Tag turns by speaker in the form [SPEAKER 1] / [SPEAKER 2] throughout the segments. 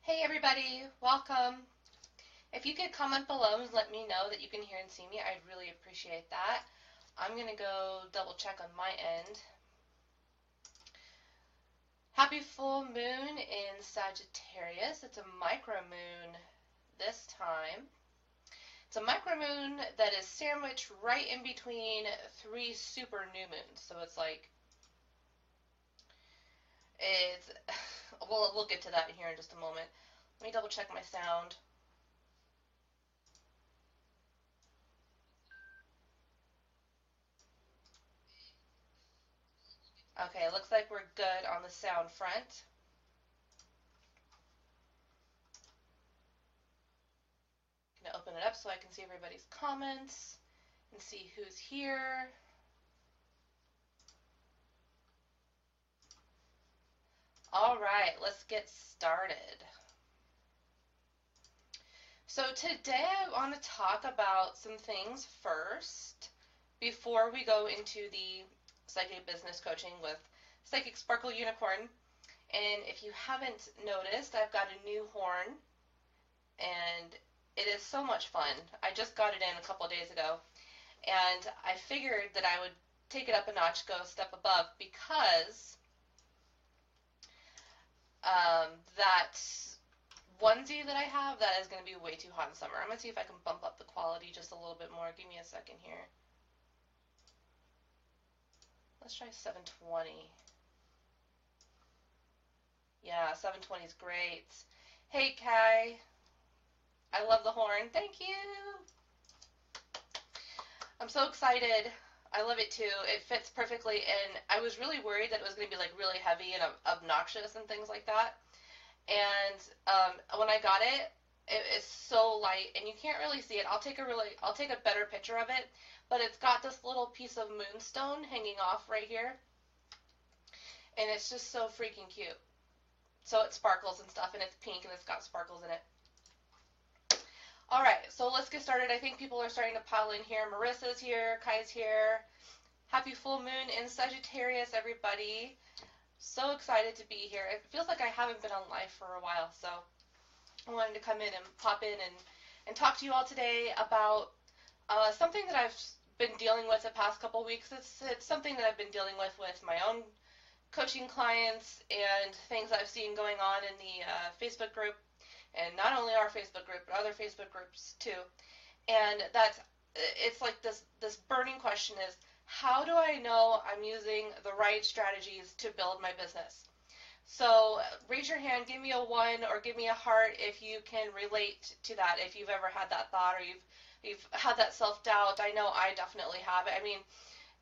[SPEAKER 1] Hey everybody, welcome. If you could comment below and let me know that you can hear and see me, I'd really appreciate that. I'm going to go double check on my end. Happy full moon in Sagittarius. It's a micro moon this time. It's a micro moon that is sandwiched right in between three super new moons. So it's, we'll get to that here in just a moment. Let me double check my sound. Okay, looks like we're good on the sound front. I'm going to open it up so I can see everybody's comments and see who's here. All right, let's get started. So today I want to talk about some things first before we go into the psychic business coaching with Psychic Sparkle Unicorn. And if you haven't noticed, I've got a new horn and it is so much fun. I just got it in a couple days ago and I figured that I would take it up a notch, go a step above, because that onesie that I have, that is going to be way too hot in summer. I'm going to see if I can bump up the quality just a little bit more. Give me a second here. Let's try 720. Yeah, 720 is great. Hey, Kai. I love the horn. Thank you. I'm so excited. I love it too. It fits perfectly, and I was really worried that it was going to be like really heavy and obnoxious and things like that. And when I got it, it's so light, and you can't really see it. I'll take a better picture of it, but it's got this little piece of moonstone hanging off right here, and it's just so freaking cute. So it sparkles and stuff, and it's pink, and it's got sparkles in it. All right, so let's get started. I think people are starting to pile in here. Marissa's here, Kai's here. Happy full moon in Sagittarius, everybody. So excited to be here. It feels like I haven't been on live for a while, so I wanted to come in and pop in and talk to you all today about something that I've been dealing with the past couple weeks. It's something that I've been dealing with my own coaching clients and things I've seen going on in the Facebook group, and not only our Facebook group, but other Facebook groups too. And it's like this burning question is, how do I know I'm using the right strategies to build my business? So raise your hand, give me a 1 or give me a heart if you can relate to that, if you've ever had that thought or you've had that self-doubt. I know I definitely have it. I mean,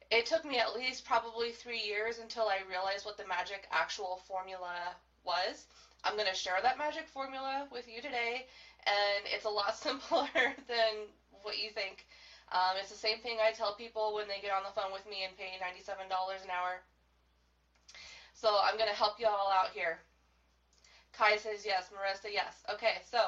[SPEAKER 1] it took me at least probably 3 years until I realized what the magic actual formula was. I'm going to share that magic formula with you today, and it's a lot simpler than what you think. It's the same thing I tell people when they get on the phone with me and pay $97 an hour. So I'm going to help you all out here. Kai says yes. Marissa, yes. Okay, so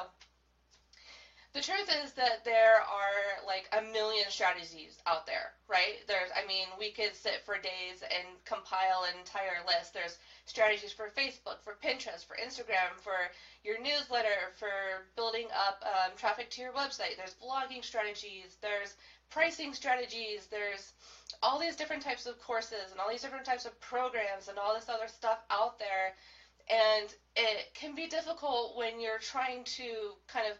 [SPEAKER 1] the truth is that there are like a million strategies out there, right? I mean, we could sit for days and compile an entire list. There's strategies for Facebook, for Pinterest, for Instagram, for your newsletter, for building up traffic to your website. There's blogging strategies. There's pricing strategies. There's all these different types of courses and all these different types of programs and all this other stuff out there. And it can be difficult when you're trying to kind of,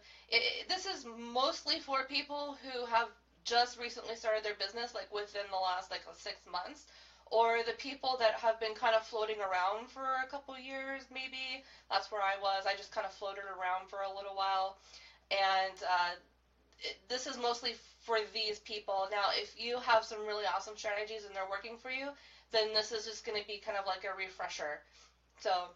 [SPEAKER 1] this is mostly for people who have just recently started their business, like within the last like 6 months, or the people that have been kind of floating around for a couple years maybe. That's where I was. I just kind of floated around for a little while. And this is mostly for these people. Now, if you have some really awesome strategies and they're working for you, then this is just going to be kind of like a refresher. So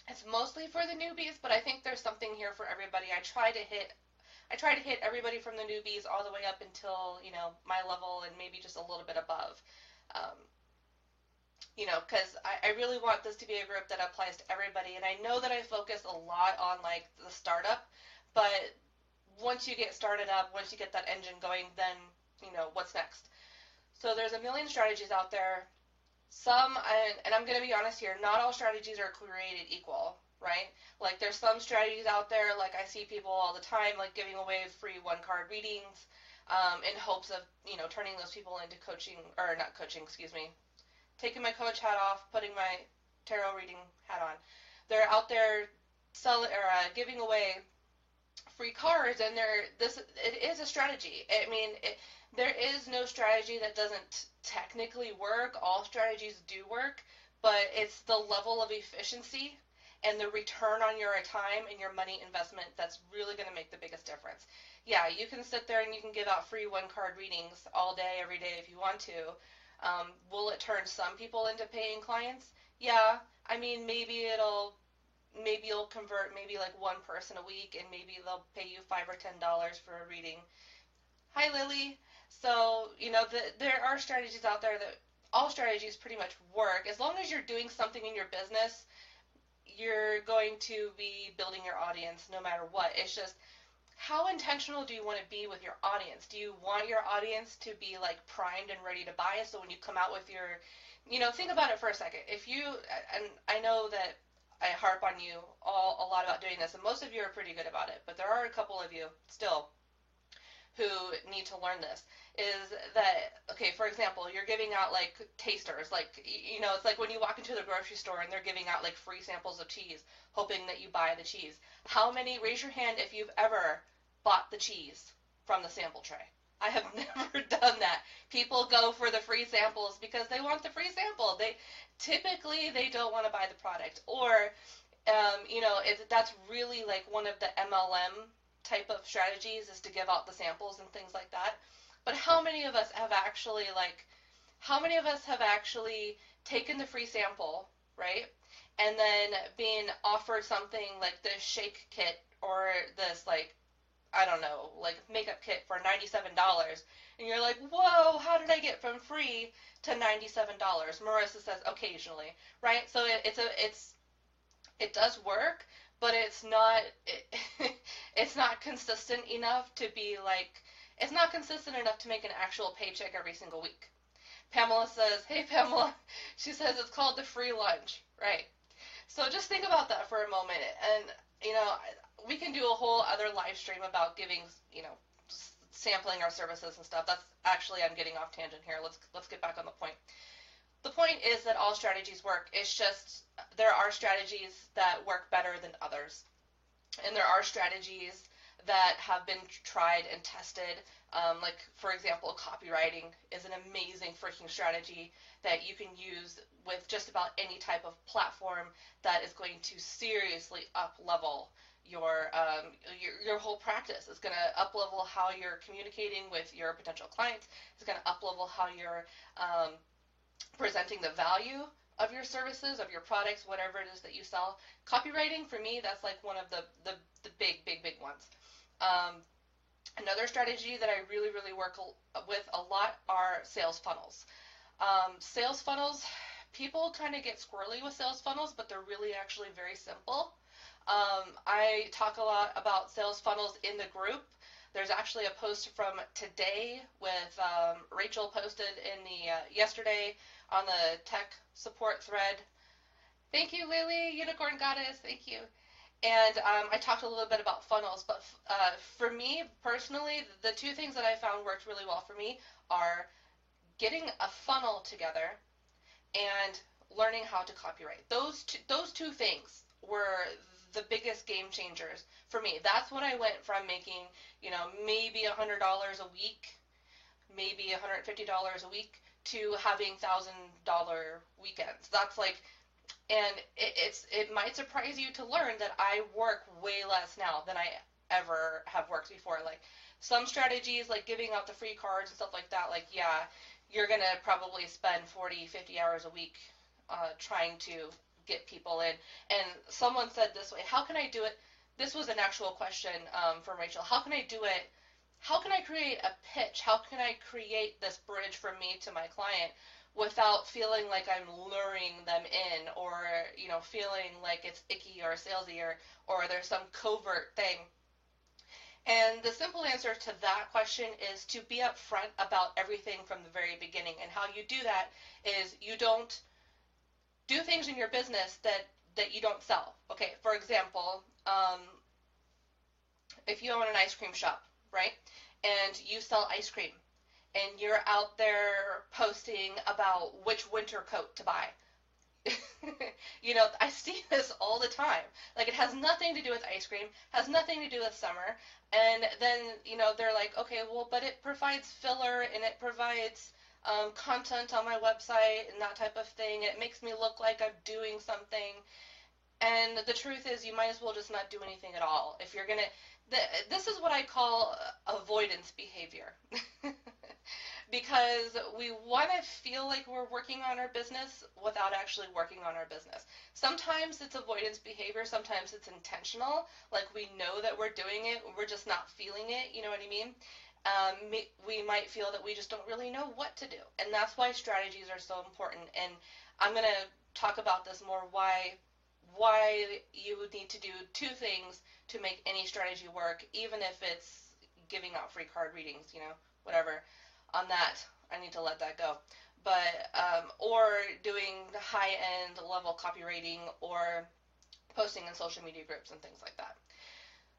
[SPEAKER 1] it's mostly for the newbies, but I think there's something here for everybody. I try to hit everybody from the newbies all the way up until, my level and maybe just a little bit above. Because I really want this to be a group that applies to everybody. And I know that I focus a lot on like the startup, but once you get started up, once you get that engine going, then, what's next? So there's a million strategies out there. Some, and I'm going to be honest here, not all strategies are created equal. right? Like there's some strategies out there, like I see people all the time, like giving away free one card readings, in hopes of, turning those people into coaching, or not coaching, excuse me, taking my coach hat off, putting my tarot reading hat on. They're out there selling or giving away free cards, and it is a strategy. I mean, there is no strategy that doesn't technically work. All strategies do work, but it's the level of efficiency and the return on your time and your money investment that's really going to make the biggest difference. Yeah, you can sit there and you can give out free one card readings all day, every day if you want to. Will it turn some people into paying clients? Yeah, I mean, maybe you'll convert maybe like one person a week, and maybe they'll pay you $5 or $10 for a reading. Hi, Lily. So, there are strategies out there that all strategies pretty much work. As long as you're doing something in your business, you're going to be building your audience no matter what. It's just, how intentional do you want to be with your audience? Do you want your audience to be like primed and ready to buy? So when you come out with think about it for a second. If you, and I know that I harp on you all a lot about doing this, and most of you are pretty good about it, but there are a couple of you still who need to learn this, is that, okay, for example, you're giving out like tasters, like, it's like when you walk into the grocery store and they're giving out like free samples of cheese, hoping that you buy the cheese. How many, raise your hand if you've ever bought the cheese from the sample tray? I have never done that. People go for the free samples because they want the free sample. They don't want to buy the product, or that's really like one of the MLM type of strategies, is to give out the samples and things like that. But how many of us have actually taken the free sample, right? And then being offered something like this shake kit, or this, like, I don't know, like makeup kit for $97, and you're like, whoa, how did I get from free to $97? Marissa says occasionally, right? So it does work, but it's not consistent enough to be like, it's not consistent enough to make an actual paycheck every single week. Pamela says, hey Pamela, she says it's called the free lunch, right? So just think about that for a moment, and we can do a whole other live stream about giving, sampling our services and stuff. That's actually, I'm getting off tangent here. Let's get back on the point. The point is that all strategies work. It's just there are strategies that work better than others. And there are strategies that have been tried and tested. Like, for example, copywriting is an amazing freaking strategy that you can use with just about any type of platform that is going to seriously up-level your whole practice. It's going to up-level how you're communicating with your potential clients. It's going to up-level how you're presenting the value of your services, of your products, whatever it is that you sell. Copywriting, for me, that's like one of the big ones. Another strategy that I really, really work with a lot are sales funnels. Sales funnels, people kind of get squirrely with sales funnels, but they're really actually very simple. I talk a lot about sales funnels in the group. There's actually a post from today with Rachel posted in the yesterday on the tech support thread. Thank you, Lily, Unicorn Goddess. Thank you. And I talked a little bit about funnels, but for me personally, the two things that I found worked really well for me are getting a funnel together and learning how to copyright. Those two things were the biggest game changers for me. That's when I went from making, maybe $100 a week, maybe $150 a week, to having $1,000 weekends. That's like, and it might surprise you to learn that I work way less now than I ever have worked before. Like, some strategies, like giving out the free cards and stuff like that, like, yeah, you're going to probably spend 40, 50 hours a week trying to get people in. And someone said this way, how can I do it? This was an actual question from Rachel. How can I do it? How can I create a pitch? How can I create this bridge from me to my client without feeling like I'm luring them in, or, feeling like it's icky or salesy, or there's some covert thing? And the simple answer to that question is to be upfront about everything from the very beginning. And how you do that is you don't do things in your business that that you don't sell. Okay, for example, if you own an ice cream shop, right, and you sell ice cream, and you're out there posting about which winter coat to buy. I see this all the time. Like, it has nothing to do with ice cream, has nothing to do with summer, and then, they're like, okay, well, but it provides filler, and it provides content on my website, and that type of thing. It makes me look like I'm doing something. And the truth is, you might as well just not do anything at all. If you're gonna, this is what I call avoidance behavior. Because we want to feel like we're working on our business without actually working on our business. Sometimes it's avoidance behavior, sometimes it's intentional, like we know that we're doing it, we're just not feeling it, you know what I mean? We might feel that we just don't really know what to do, and that's why strategies are so important. And I'm going to talk about this more, why you would need to do two things to make any strategy work, even if it's giving out free card readings, whatever. On that, I need to let that go. But, or doing high-end level copywriting, or posting in social media groups and things like that.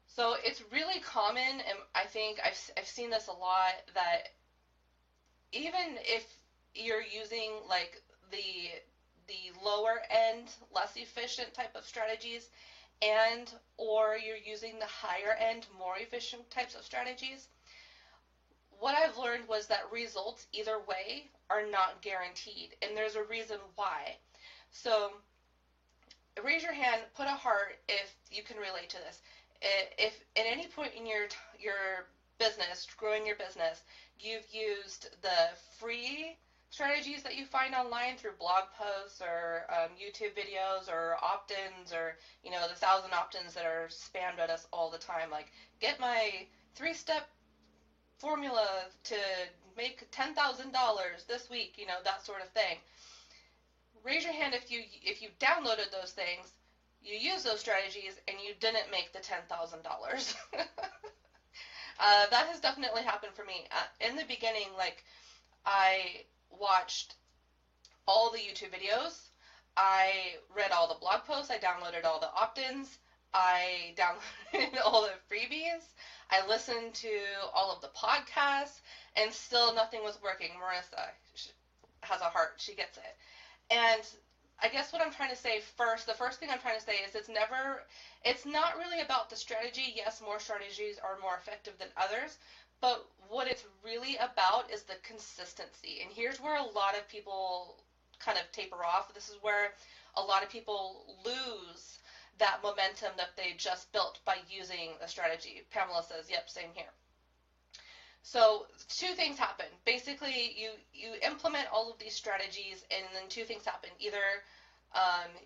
[SPEAKER 1] So it's really common, and I think I've seen this a lot, that even if you're using like the lower end, less efficient type of strategies, and or you're using the higher end, more efficient types of strategies, what I've learned was that results either way are not guaranteed, and there's a reason why. So raise your hand, put a heart if you can relate to this. If at any point in your business, growing your business, you've used the free strategies that you find online through blog posts or YouTube videos or opt-ins, or the 1,000 opt-ins that are spammed at us all the time, like, get my 3-step formula to make $10,000 this week, that sort of thing. Raise your hand if you downloaded those things, you use those strategies, and you didn't make the $10,000. That has definitely happened for me. In the beginning, like, I watched all the YouTube videos, I read all the blog posts, I downloaded all the opt-ins, I downloaded all the freebies, I listened to all of the podcasts, and still nothing was working. Marissa has a heart. She gets it. And I guess what I'm trying to say first, the first thing I'm trying to say is it's not really about the strategy. Yes, more strategies are more effective than others, but what it's really about is the consistency. And here's where a lot of people kind of taper off. This is where a lot of people lose that momentum that they just built by using a strategy. Pamela says, yep, same here. So two things happen. Basically, you implement all of these strategies, and then two things happen. Either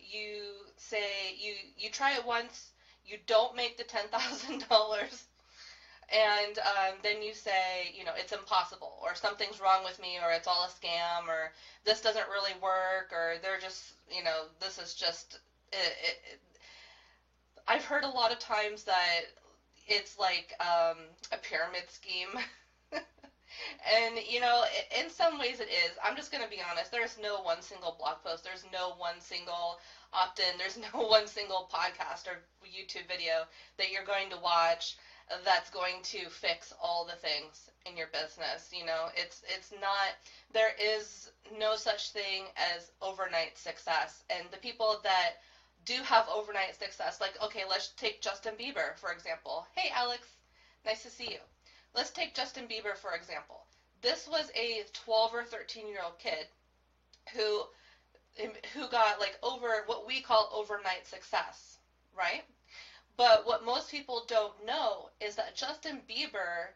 [SPEAKER 1] you say you try it once, you don't make the $10,000, and then you say, it's impossible, or something's wrong with me, or it's all a scam, or this doesn't really work, or they're just, this is just I've heard a lot of times that it's like a pyramid scheme. And, in some ways it is. I'm just going to be honest. There's no one single blog post. There's no one single opt-in. There's no one single podcast or YouTube video that you're going to watch that's going to fix all the things in your business. It's not, there is no such thing as overnight success. And the people that do have overnight success, like, okay, let's take Justin Bieber, for example. Hey, Alex, nice to see you. Let's take Justin Bieber, for example. This was a 12 or 13-year-old kid who got, like, over what we call overnight success, right? But what most people don't know is that Justin Bieber,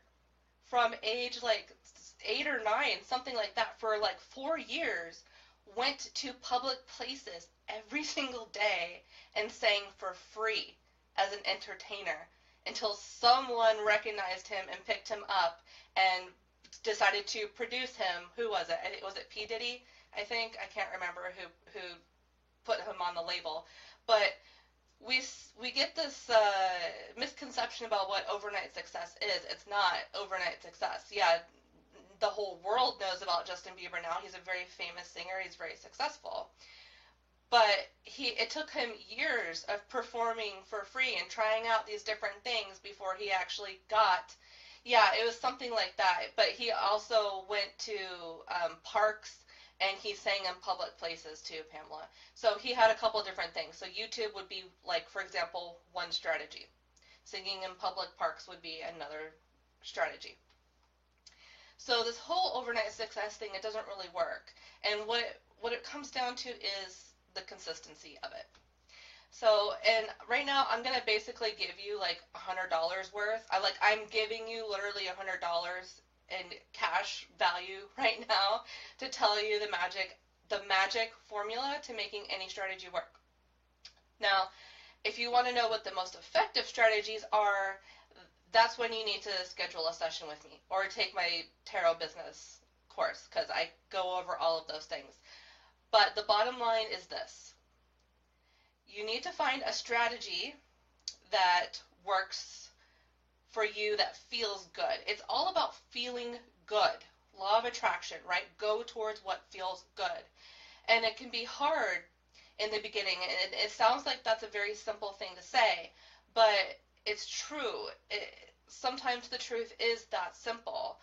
[SPEAKER 1] from age, like, 8 or 9, something like that, for, like, 4 years, went to public places every single day and sang for free as an entertainer until someone recognized him and picked him up and decided to produce him. Who was it? Was it P. Diddy? I think. I can't remember who put him on the label. But we get this misconception about what overnight success is. It's not overnight success. Yeah, the whole world knows about Justin Bieber now. He's a very famous singer. He's very successful. But it took him years of performing for free and trying out these different things before he actually got, yeah, it was something like that. But he also went to parks and he sang in public places too, Pamela. So he had a couple different things. So YouTube would be like, for example, one strategy. Singing in public parks would be another strategy. So this whole overnight success thing, it doesn't really work. And what it comes down to is the consistency of it. So, and right now I'm gonna basically give you like $100 worth. I'm giving you literally $100 in cash value right now to tell you the magic formula to making any strategy work. Now, if you want to know what the most effective strategies are, that's when you need to schedule a session with me or take my tarot business course, because I go over all of those things. But the bottom line is this. You need to find a strategy that works for you, that feels good. It's all about feeling good. Law of attraction, right? Go towards what feels good. And it can be hard in the beginning. And it sounds like that's a very simple thing to say, but it's true. Sometimes the truth is that simple.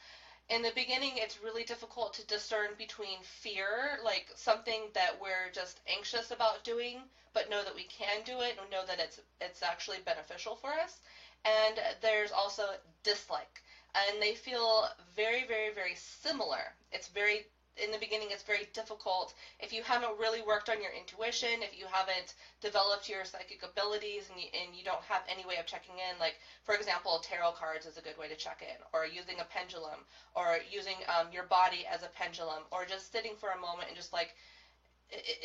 [SPEAKER 1] In the beginning, it's really difficult to discern between fear, like something that we're just anxious about doing, but know that we can do it and know that it's actually beneficial for us. And there's also dislike. And they feel very, very, very similar. In the beginning, it's very difficult. If you haven't really worked on your intuition, if you haven't developed your psychic abilities, and you don't have any way of checking in, like, for example, tarot cards is a good way to check in, or using a pendulum, or using your body as a pendulum, or just sitting for a moment and just like,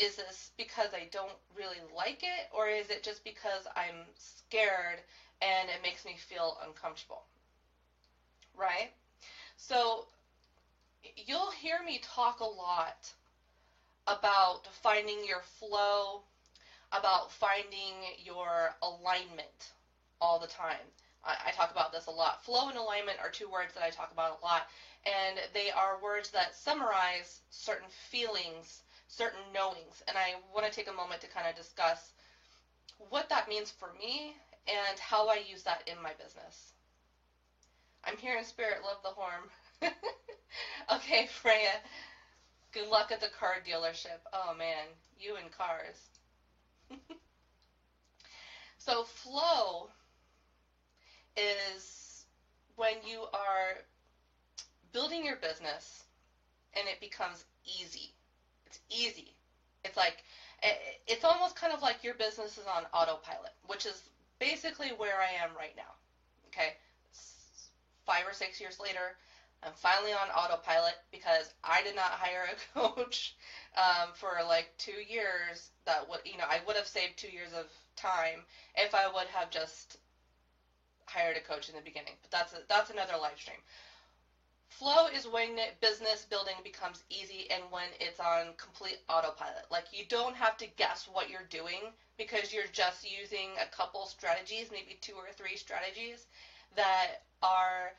[SPEAKER 1] is this because I don't really like it, or is it just because I'm scared and it makes me feel uncomfortable, right? So you'll hear me talk a lot about finding your flow, about finding your alignment all the time. I talk about this a lot. Flow and alignment are two words that I talk about a lot, and they are words that summarize certain feelings, certain knowings, and I want to take a moment to kind of discuss what that means for me and how I use that in my business. I'm here in spirit, love the horn. Okay, Freya, good luck at the car dealership. Oh man, you and cars. So flow is when you are building your business and it becomes easy. It's easy. It's like, it's almost kind of like your business is on autopilot, which is basically where I am right now. Okay, 5 or 6 years later, I'm finally on autopilot because I did not hire a coach for like 2 years. That would, I would have saved 2 years of time if I would have just hired a coach in the beginning. But that's another live stream. Flow is when business building becomes easy and when it's on complete autopilot. Like, you don't have to guess what you're doing because you're just using a couple strategies, maybe 2 or 3 strategies that are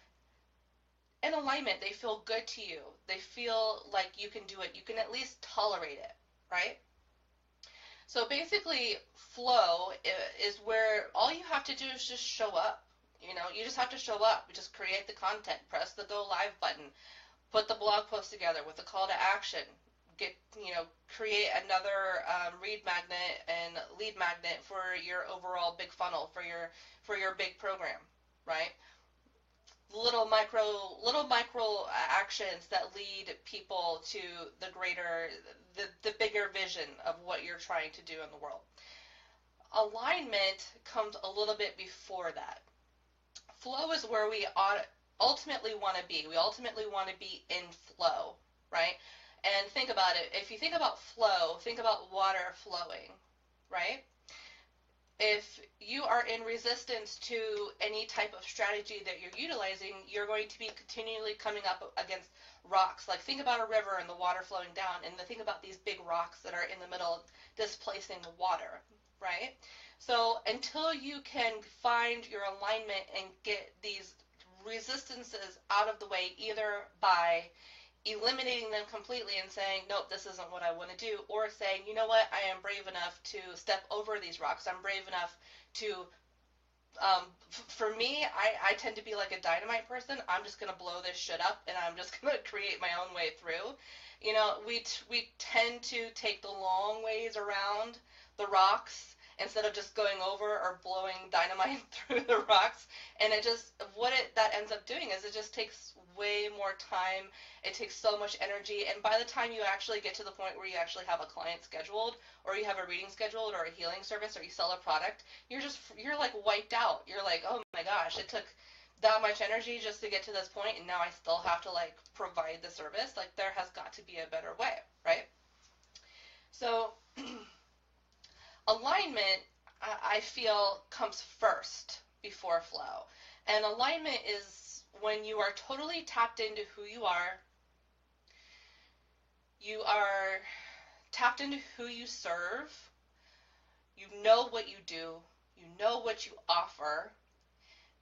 [SPEAKER 1] in alignment. They feel good to you. They feel like you can do it. You can at least tolerate it, right? So basically, flow is where all you have to do is just show up. You just have to show up. Just create the content, press the go live button, put the blog post together with a call to action, create another lead magnet for your overall big funnel, for your big program, right? Little micro actions that lead people to the bigger vision of what you're trying to do in the world. Alignment comes a little bit before that. Flow is where we ultimately want to be. We ultimately want to be in flow, right? And think about it. If you think about flow, think about water flowing, right? If you are in resistance to any type of strategy that you're utilizing, you're going to be continually coming up against rocks. Like, think about a river and the water flowing down, and think about these big rocks that are in the middle displacing the water, right? So until you can find your alignment and get these resistances out of the way, either by eliminating them completely and saying, nope, this isn't what I want to do, or saying, you know what, I am brave enough to step over these rocks. I'm brave enough to, for me, I tend to be like a dynamite person. I'm just going to blow this shit up and I'm just going to create my own way through. You know, we tend to take the long ways around the rocks instead of just going over or blowing dynamite through the rocks. And it just, that ends up doing is it just takes way more time. It takes so much energy. And by the time you actually get to the point where you actually have a client scheduled, or you have a reading scheduled, or a healing service, or you sell a product, you're like wiped out. You're like, oh my gosh, it took that much energy just to get to this point, and now I still have to like provide the service. Like, there has got to be a better way, right? So alignment, I feel, comes first before flow. And alignment is when you are totally tapped into who you are tapped into who you serve, you know what you do, you know what you offer,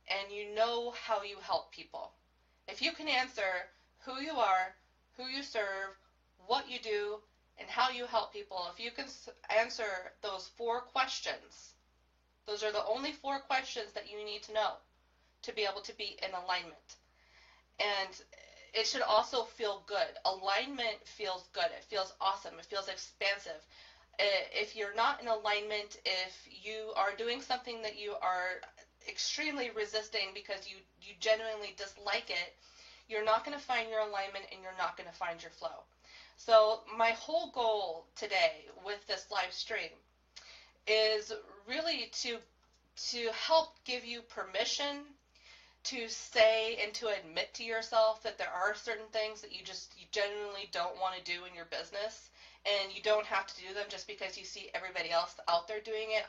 [SPEAKER 1] and you know how you help people. If you can answer who you are, who you serve, what you do, and how you help people, if you can answer those 4 questions, those are the only 4 questions that you need to know to be able to be in alignment. And it should also feel good. Alignment feels good. It feels awesome. It feels expansive. If you're not in alignment, if you are doing something that you are extremely resisting because you genuinely dislike it, you're not going to find your alignment and you're not going to find your flow. So my whole goal today with this live stream is really to help give you permission to say and to admit to yourself that there are certain things that you genuinely don't want to do in your business, and you don't have to do them just because you see everybody else out there doing it.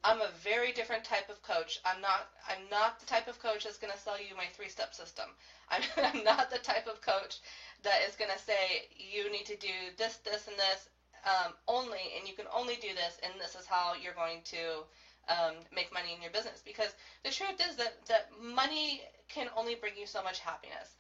[SPEAKER 1] I'm a very different type of coach. I'm not the type of coach that's going to sell you my 3-step system. I'm not the type of coach that is going to say you need to do this, this, and this only, and you can only do this, and this is how you're going to make money in your business. Because the truth is that money can only bring you so much happiness.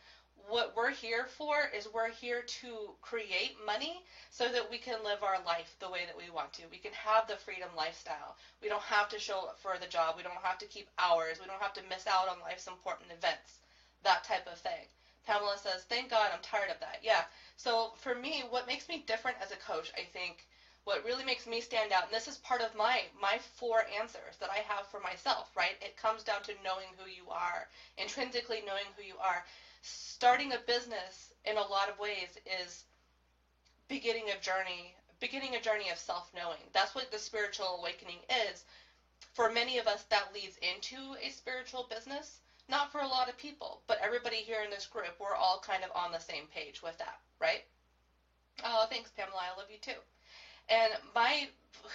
[SPEAKER 1] What we're here for is we're here to create money so that we can live our life the way that we want to. We can have the freedom lifestyle. We don't have to show up for the job. We don't have to keep hours. We don't have to miss out on life's important events, that type of thing. Pamela says, thank God, I'm tired of that. Yeah. So for me, what makes me different as a coach, I think, what really makes me stand out, and this is part of my 4 answers that I have for myself, right? It comes down to knowing who you are, intrinsically knowing who you are. Starting a business in a lot of ways is beginning a journey of self-knowing. That's what the spiritual awakening is. For many of us, that leads into a spiritual business. Not for a lot of people, but everybody here in this group, we're all kind of on the same page with that, right? Oh, thanks, Pamela. I love you too. And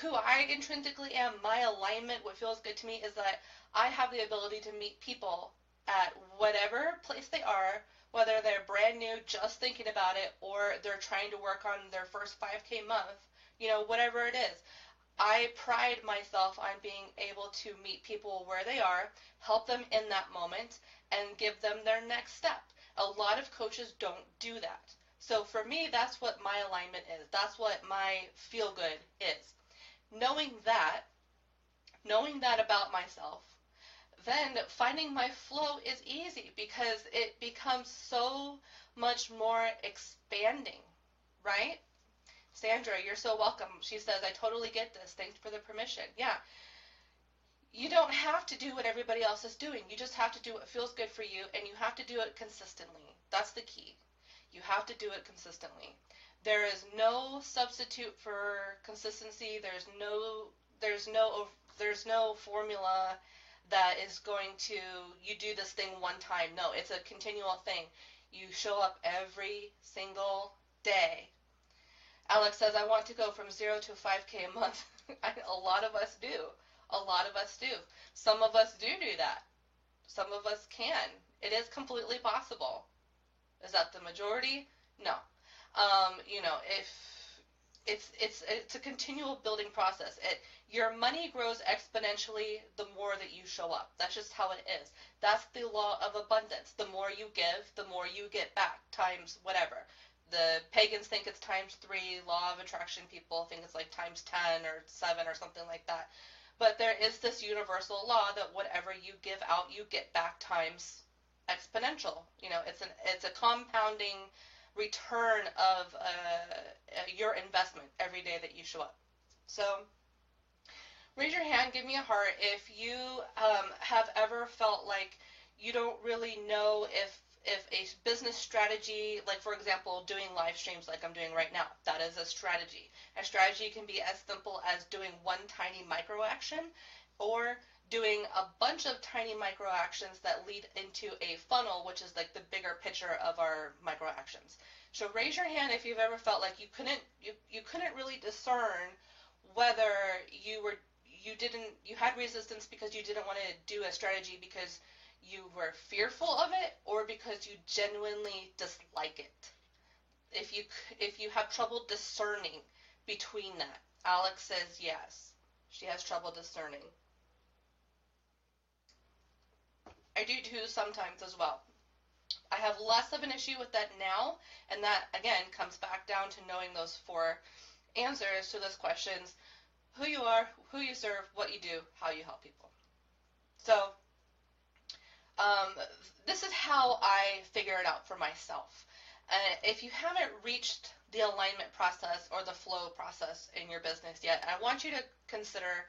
[SPEAKER 1] who I intrinsically am, my alignment, what feels good to me is that I have the ability to meet people at whatever place they are, whether they're brand new, just thinking about it, or they're trying to work on their first 5K month, whatever it is. I pride myself on being able to meet people where they are, help them in that moment, and give them their next step. A lot of coaches don't do that. So for me, that's what my alignment is. That's what my feel good is. Knowing that about myself, then finding my flow is easy because it becomes so much more expanding, right? Sandra, you're so welcome. She says, I totally get this. Thanks for the permission. Yeah. You don't have to do what everybody else is doing. You just have to do what feels good for you, and you have to do it consistently. That's the key. You have to do it consistently. There is no substitute for consistency. There's no formula that is going to, you do this thing one time. No, it's a continual thing. You show up every single day. Alex says, I want to go from 0 to 5K a month. A lot of us do. A lot of us do. Some of us do that. Some of us can. It is completely possible. Is that the majority? No. it's a continual building process. Your money grows exponentially the more that you show up. That's just how it is. That's the law of abundance. The more you give, the more you get back, times whatever. The pagans think it's times 3. Law of attraction people think it's like times 10 or 7 or something like that. But there is this universal law that whatever you give out, you get back times exponential. It's a compounding return of your investment every day that you show up. So raise your hand, give me a heart if you have ever felt like you don't really know if a business strategy, like for example doing live streams like I'm doing right now, that is a strategy. A strategy can be as simple as doing one tiny micro action, or doing a bunch of tiny micro actions that lead into a funnel, which is like the bigger picture of our micro actions. So raise your hand if you've ever felt like you couldn't really discern whether you had resistance because you didn't want to do a strategy because you were fearful of it, or because you genuinely dislike it. If you have trouble discerning between that. Alex says yes. She has trouble discerning. I do too sometimes as well. I have less of an issue with that now, and that again comes back down to knowing those 4 answers to those questions: who you are, who you serve, what you do, how you help people. So this is how I figure it out for myself. If you haven't reached the alignment process or the flow process in your business yet, I want you to consider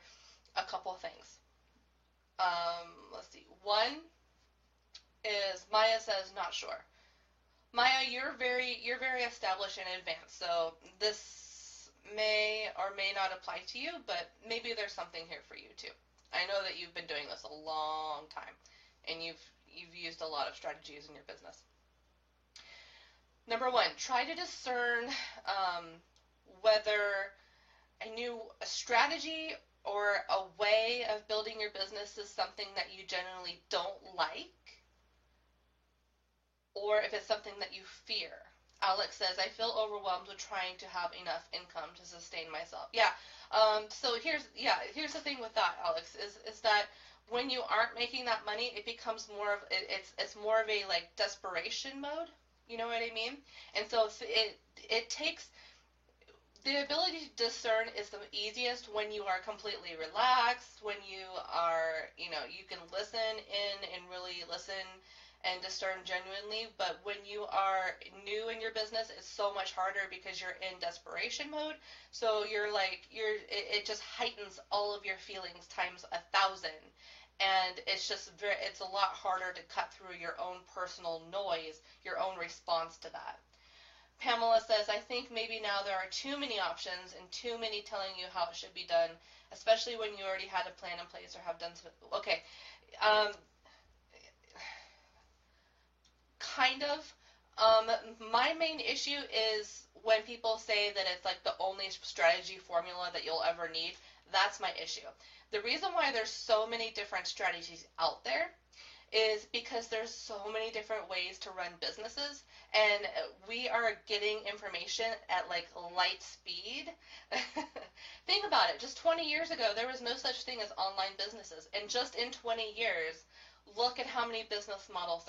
[SPEAKER 1] a couple of things. Let's see. One is Maya says not sure. Maya, you're very established in advance, so this may or may not apply to you, but maybe there's something here for you too. I know that you've been doing this a long time, and you've used a lot of strategies in your business. Number 1, try to discern whether a strategy or a way of building your business is something that you generally don't like, or if it's something that you fear. Alex says, I feel overwhelmed with trying to have enough income to sustain myself. Yeah. So here's the thing with that, Alex, is that when you aren't making that money, it becomes more of it's more of a like desperation mode. You know what I mean? And so it takes the ability to discern is the easiest when you are completely relaxed, when you are, you can listen in and really listen and discern genuinely. But when you are new in your business, it's so much harder because you're in desperation mode. So it just heightens all of your feelings times 1,000. And it's a lot harder to cut through your own personal noise, your own response to that. Pamela says, I think maybe now there are too many options and too many telling you how it should be done, especially when you already had a plan in place or have done so. Okay. Kind of. My main issue is when people say that it's like the only strategy formula that you'll ever need. That's my issue. The reason why there's so many different strategies out there is because there's so many different ways to run businesses, and we are getting information at like light speed. Think about it. Just 20 years ago, there was no such thing as online businesses, and just in 20 years, look at how many business models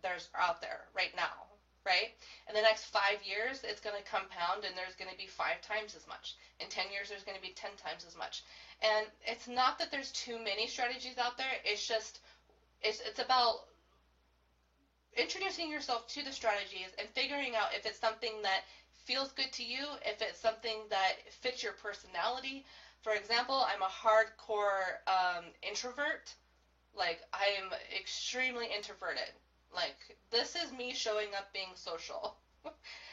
[SPEAKER 1] there's out there right now, right? In the next 5 years, it's going to compound, and there's going to be 5 times as much. In 10 years, there's going to be 10 times as much. And it's not that there's too many strategies out there. It's just it's about introducing yourself to the strategies and figuring out if it's something that feels good to you, if it's something that fits your personality. For example, I'm a hardcore introvert. Like, I'm extremely introverted. Like, this is me showing up being social.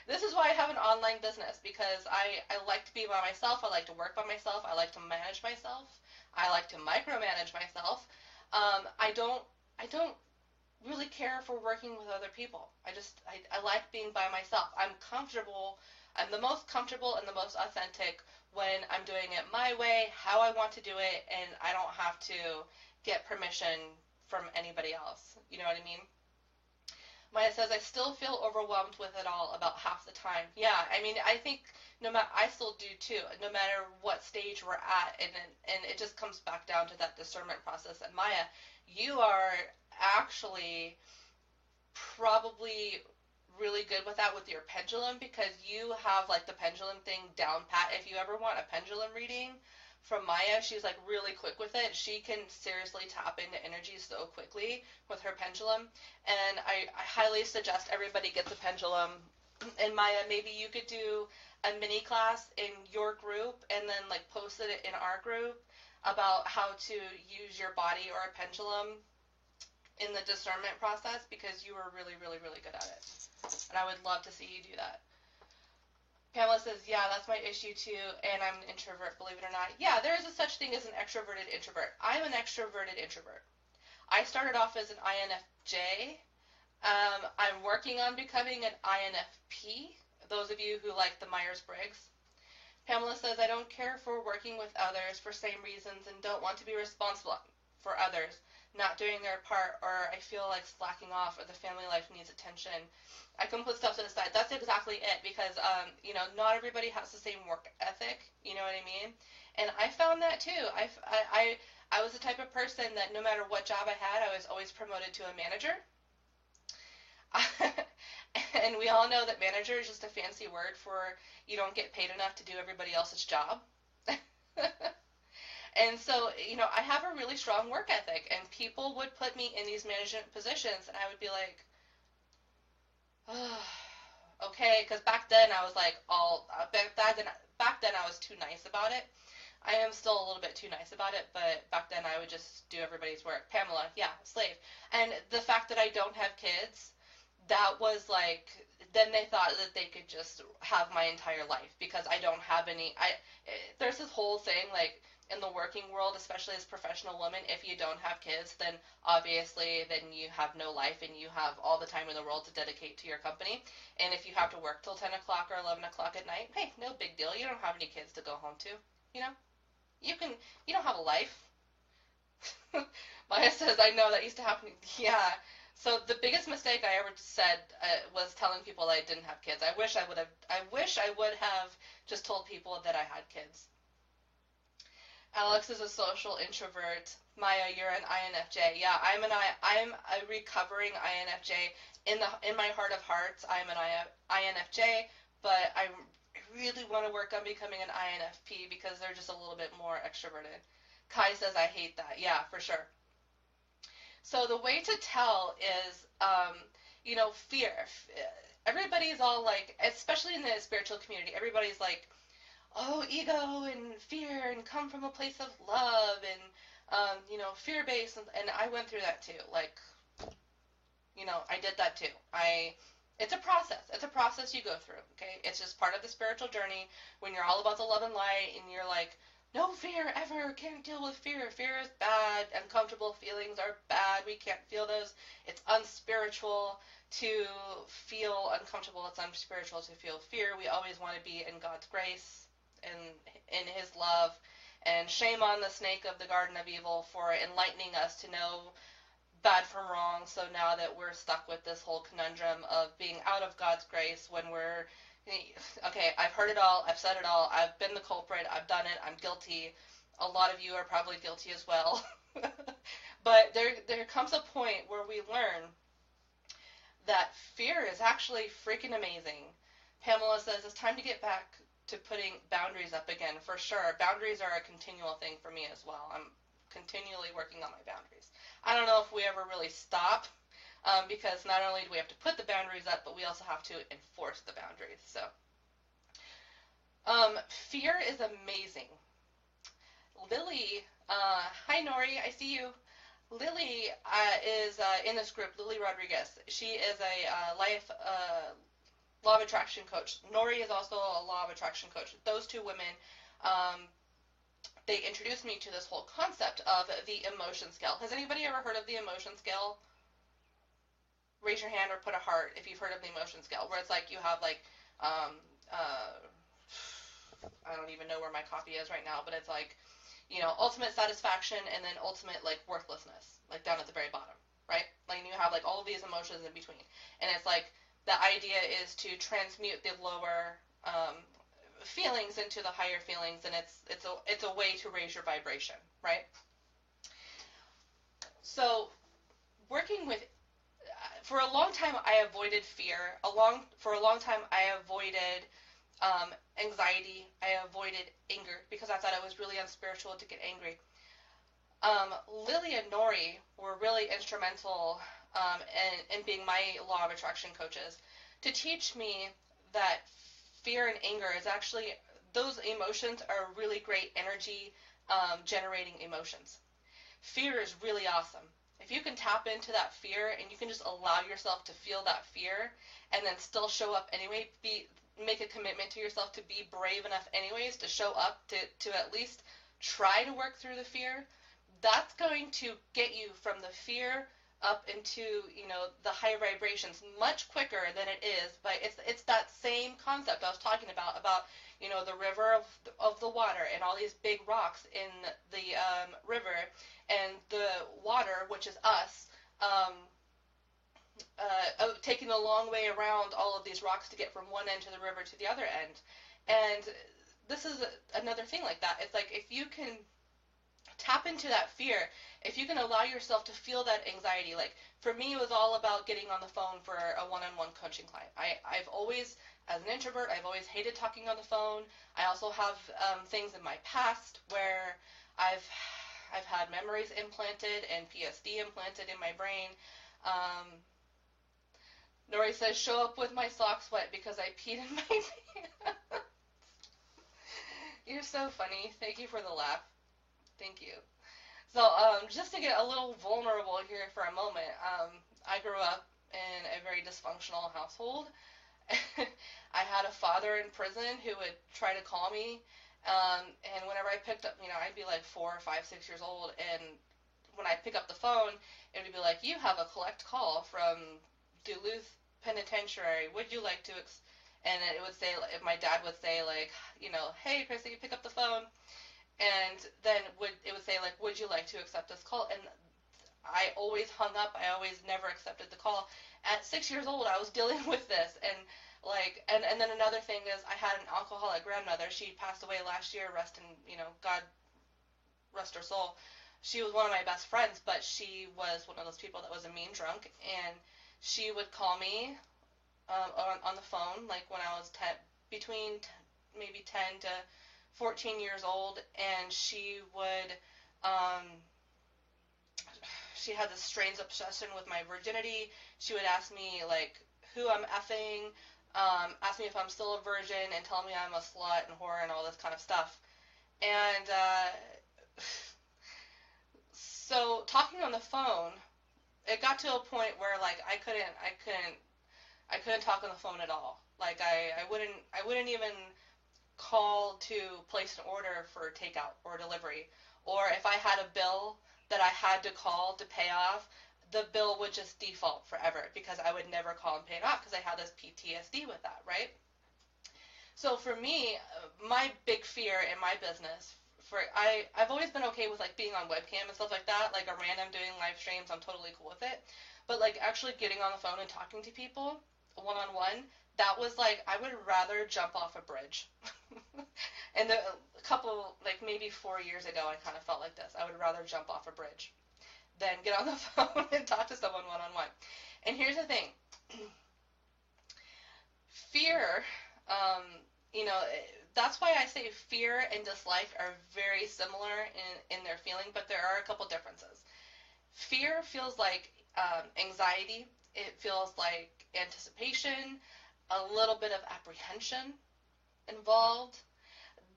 [SPEAKER 1] This is why I have an online business, because I like to be by myself. I like to work by myself. I like to manage myself. I like to micromanage myself. I don't really care for working with other people. I like being by myself. I'm the most comfortable and the most authentic when I'm doing it my way, how I want to do it, and I don't have to get permission from anybody else. You know what I mean? Maya says, I still feel overwhelmed with it all about half the time. Yeah, I mean, I think no matter, I still do too, no matter what stage we're at, and it just comes back down to that discernment process. And Maya, you are actually probably really good with that with your pendulum because you have like the pendulum thing down pat. If you ever want a pendulum reading from Maya, she's like really quick with it. She can seriously tap into energy so quickly with her pendulum. And I highly suggest everybody gets a pendulum. And Maya, maybe you could do a mini class in your group and then like post it in our group about how to use your body or a pendulum in the discernment process because you were really, really, really good at it. And I would love to see you do that. Pamela says, yeah, that's my issue too, and I'm an introvert, believe it or not. Yeah, there is a such thing as an extroverted introvert. I'm an extroverted introvert. I started off as an INFJ. I'm working on becoming an INFP, those of you who like the Myers-Briggs. Pamela says, I don't care for working with others for same reasons and don't want to be responsible for others not doing their part, or I feel like slacking off, or the family life needs attention. I can put stuff to the side. That's exactly it, because not everybody has the same work ethic. You know what I mean? And I found that too. I was the type of person that no matter what job I had, I was always promoted to a manager. And we all know that manager is just a fancy word for you don't get paid enough to do everybody else's job. And so, I have a really strong work ethic, and people would put me in these management positions, and I would be like, oh, okay, because back then I was like back then I was too nice about it. I am still a little bit too nice about it, but back then I would just do everybody's work. Pamela, yeah, slave. And the fact that I don't have kids, that was like, then they thought that they could just have my entire life because I don't have any. There's this whole thing like in the working world, especially as professional women, if you don't have kids, then obviously then you have no life and you have all the time in the world to dedicate to your company. And if you have to work till 10 o'clock or 11 o'clock at night, hey, no big deal. You don't have any kids to go home to. You know, you don't have a life. Maya says, I know that used to happen. Yeah. So the biggest mistake I ever said was telling people I didn't have kids. I wish I would have just told people that I had kids. Alex is a social introvert. Maya, you're an INFJ. Yeah, I'm a recovering INFJ. In my heart of hearts, I'm an INFJ, but I really want to work on becoming an INFP because they're just a little bit more extroverted. Kai says I hate that. Yeah, for sure. So the way to tell is, fear. Everybody's all like, especially in the spiritual community, everybody's like, oh, ego and fear and come from a place of love and, fear-based. And I went through that too. Like, I did that too. It's a process. It's a process you go through, okay? It's just part of the spiritual journey when you're all about the love and light and you're like, no fear ever, can't deal with fear. Fear is bad. Uncomfortable feelings are bad. We can't feel those. It's unspiritual to feel uncomfortable. It's unspiritual to feel fear. We always want to be in God's grace and in his love. And shame on the snake of the Garden of Evil for enlightening us to know bad from wrong. So now that we're stuck with this whole conundrum of being out of God's grace when we're okay, I've heard it all, I've said it all, I've been the culprit, I've done it, I'm guilty. A lot of you are probably guilty as well. But there comes a point where we learn that fear is actually freaking amazing. Pamela says it's time to get back to putting boundaries up again, for sure. Boundaries are a continual thing for me as well. I'm continually working on my boundaries. I don't know if we ever really stop. Because not only do we have to put the boundaries up, but we also have to enforce the boundaries. So, fear is amazing. Lily, hi Nori, I see you. Lily is in this group, Lily Rodriguez. She is a law of attraction coach. Nori is also a law of attraction coach. Those two women, they introduced me to this whole concept of the emotion scale. Has anybody ever heard of the emotion scale? Raise your hand or put a heart if you've heard of the emotion scale, where it's like you have like, I don't even know where my copy is right now, but it's like, ultimate satisfaction and then ultimate like worthlessness, like down at the very bottom, right? Like you have like like all of these emotions in between. And it's like the idea is to transmute the lower feelings into the higher feelings, and it's a way to raise your vibration, right? So working with for a long time I avoided fear. For a long time I avoided anxiety. I avoided anger because I thought it was really unspiritual to get angry. Lily and Nori were really instrumental in being my law of attraction coaches to teach me that fear and anger is actually, those emotions are really great energy generating emotions. Fear is really awesome. If you can tap into that fear and you can just allow yourself to feel that fear and then still show up anyway, make a commitment to yourself to be brave enough anyways to show up to at least try to work through the fear, that's going to get you from the fear up into, the higher vibrations much quicker than it is. But it's that same concept I was talking about the river of the water and all these big rocks in the river, and the water, which is us, taking a long way around all of these rocks to get from one end to the river to the other end. And this is another thing like that. It's like if you can tap into that fear, if you can allow yourself to feel that anxiety, like for me it was all about getting on the phone for a one-on-one coaching client. I've always, as an introvert, I've always hated talking on the phone. I also have things in my past where I've had memories implanted and PSD implanted in my brain. Nori says, show up with my socks wet because I peed in my pants. You're so funny. Thank you for the laugh. Thank you. So, just to get a little vulnerable here for a moment, I grew up in a very dysfunctional household. I had a father in prison who would try to call me, and whenever I picked up, I'd be like 4, 5, 6 years old, and when I pick up the phone, it would be like, you have a collect call from Duluth Penitentiary. Would you like to, and it would say, if my dad would say, like, hey, Chrissy, pick up the phone. And then it would say, like, would you like to accept this call? And I always hung up. I always never accepted the call. At 6 years old, I was dealing with this. And, and then another thing is I had an alcoholic grandmother. She passed away last year, God rest her soul. She was one of my best friends, but she was one of those people that was a mean drunk. And she would call me on the phone, like when I was between maybe 10 to 14 years old, and she would, she had this strange obsession with my virginity. She would ask me, like, who I'm effing, ask me if I'm still a virgin, and tell me I'm a slut and whore and all this kind of stuff. And, so talking on the phone, it got to a point where, like, I couldn't talk on the phone at all. Like, I wouldn't even call to place an order for takeout or delivery. Or if I had a bill that I had to call to pay off, the bill would just default forever because I would never call and pay it off because I had this PTSD with that, right? So for me, my big fear in my business, I've always been okay with, like, being on webcam and stuff like that, like a random doing live streams, I'm totally cool with it. But, like, actually getting on the phone and talking to people one-on-one, that was like, I would rather jump off a bridge. And a couple, like maybe 4 years ago, I kind of felt like this. I would rather jump off a bridge than get on the phone and talk to someone one-on-one. And here's the thing. Fear, that's why I say fear and dislike are very similar in their feeling, but there are a couple differences. Fear feels like anxiety. It feels like anticipation, a little bit of apprehension involved,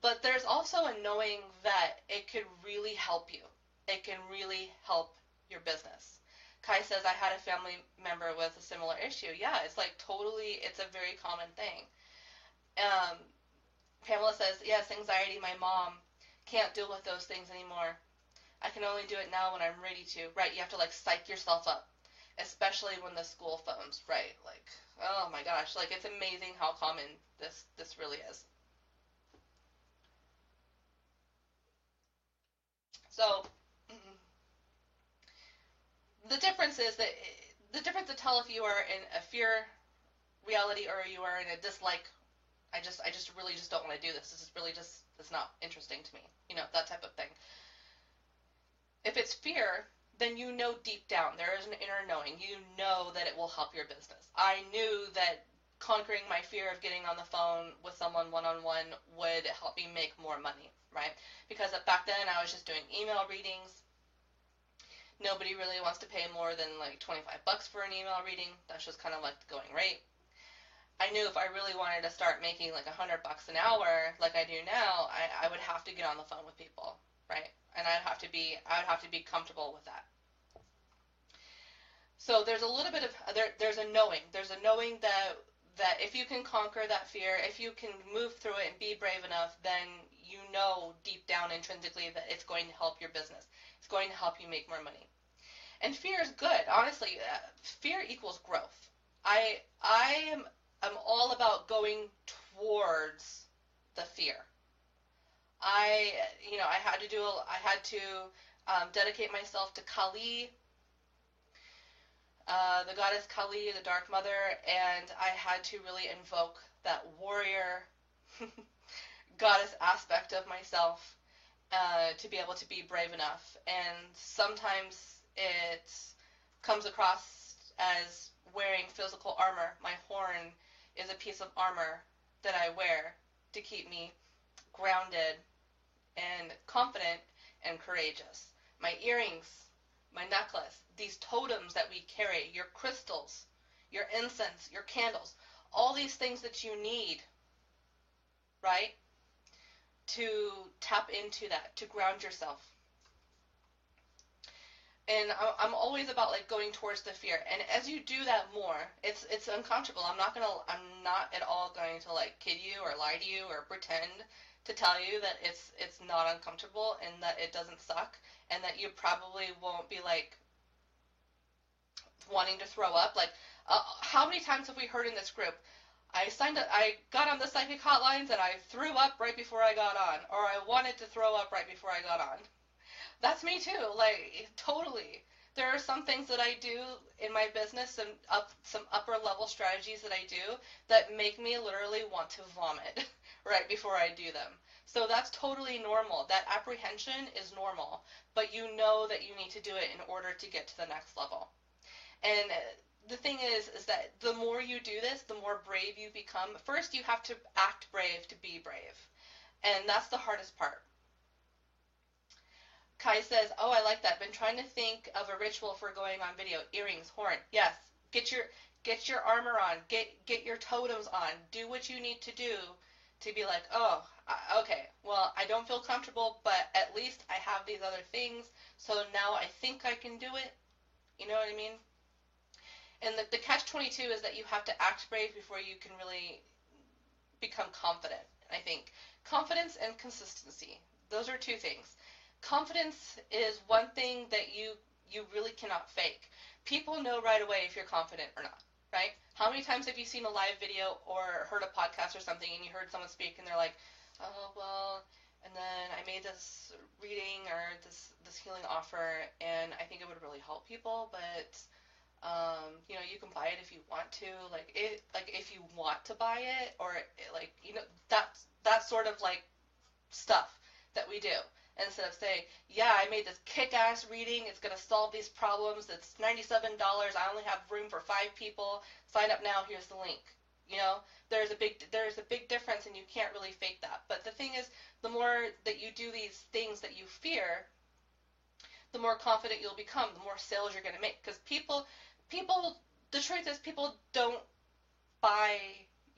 [SPEAKER 1] but there's also a knowing that it could really help you. It can really help your business. Kai says, I had a family member with a similar issue. Yeah, it's like totally, it's a very common thing. Pamela says, yes, anxiety, my mom can't deal with those things anymore. I can only do it now when I'm ready to. Right, you have to, like, psych yourself up, especially when the school phones, right? Like, oh my gosh, like, it's amazing how common this really is. So the difference is that the difference to tell if you are in a fear reality or you are in a dislike. I just really just don't want to do this. This is really just, it's not interesting to me. That type of thing. If it's fear, then you know deep down, there is an inner knowing. You know that it will help your business. I knew that conquering my fear of getting on the phone with someone one-on-one would help me make more money, right? Because back then I was just doing email readings. Nobody really wants to pay more than like 25 bucks for an email reading. That's just kind of like the going rate. I knew if I really wanted to start making like 100 bucks an hour like I do now, I would have to get on the phone with people, right? And I would have to be comfortable with that. So there's a little bit of there's a knowing. There's a knowing that if you can conquer that fear, if you can move through it and be brave enough, then you know deep down intrinsically that it's going to help your business. It's going to help you make more money. And fear is good. Honestly, fear equals growth. I'm all about going towards the fear. I had to dedicate myself to Kali, the goddess Kali, the Dark Mother, and I had to really invoke that warrior goddess aspect of myself to be able to be brave enough. And sometimes it comes across as wearing physical armor. My horn is a piece of armor that I wear to keep me grounded and confident and courageous. My earrings, my necklace, these totems that we carry, your crystals, your incense, your candles, all these things that you need, right, to tap into that, to ground yourself. And I'm always about like going towards the fear. And as you do that more, it's uncomfortable. I'm not at all going to like kid you or lie to you or pretend to tell you that it's not uncomfortable and that it doesn't suck and that you probably won't be like wanting to throw up. Like, how many times have we heard in this group, I got on the psychic hotlines and I threw up right before I got on, or I wanted to throw up right before I got on. That's me too, like, totally. There are some things that I do in my business and some upper level strategies that I do that make me literally want to vomit right before I do them. So that's totally normal. That apprehension is normal, but you know that you need to do it in order to get to the next level. And the thing is that the more you do this, the more brave you become. First, you have to act brave to be brave. And that's the hardest part. Kai says, oh, I like that. Been trying to think of a ritual for going on video. Earrings, horn. Yes. Get your armor on. Get your totems on. Do what you need to do to be like, oh, okay, well, I don't feel comfortable, but at least I have these other things, so now I think I can do it. You know what I mean? And the catch-22 is that you have to act brave before you can really become confident, I think. Confidence and consistency. Those are two things. Confidence is one thing that you really cannot fake. People know right away if you're confident or not, right? How many times have you seen a live video or heard a podcast or something and you heard someone speak and they're like, oh, well, and then I made this reading or this healing offer and I think it would really help people, but you can buy it if you want to, if you want to buy it, or that's sort of like stuff that we do. Instead of saying, yeah, I made this kick-ass reading, it's going to solve these problems, it's $97, I only have room for 5 people, sign up now, here's the link. There's a big difference and you can't really fake that. But the thing is, the more that you do these things that you fear, the more confident you'll become, the more sales you're going to make. Because people, the truth is, people don't buy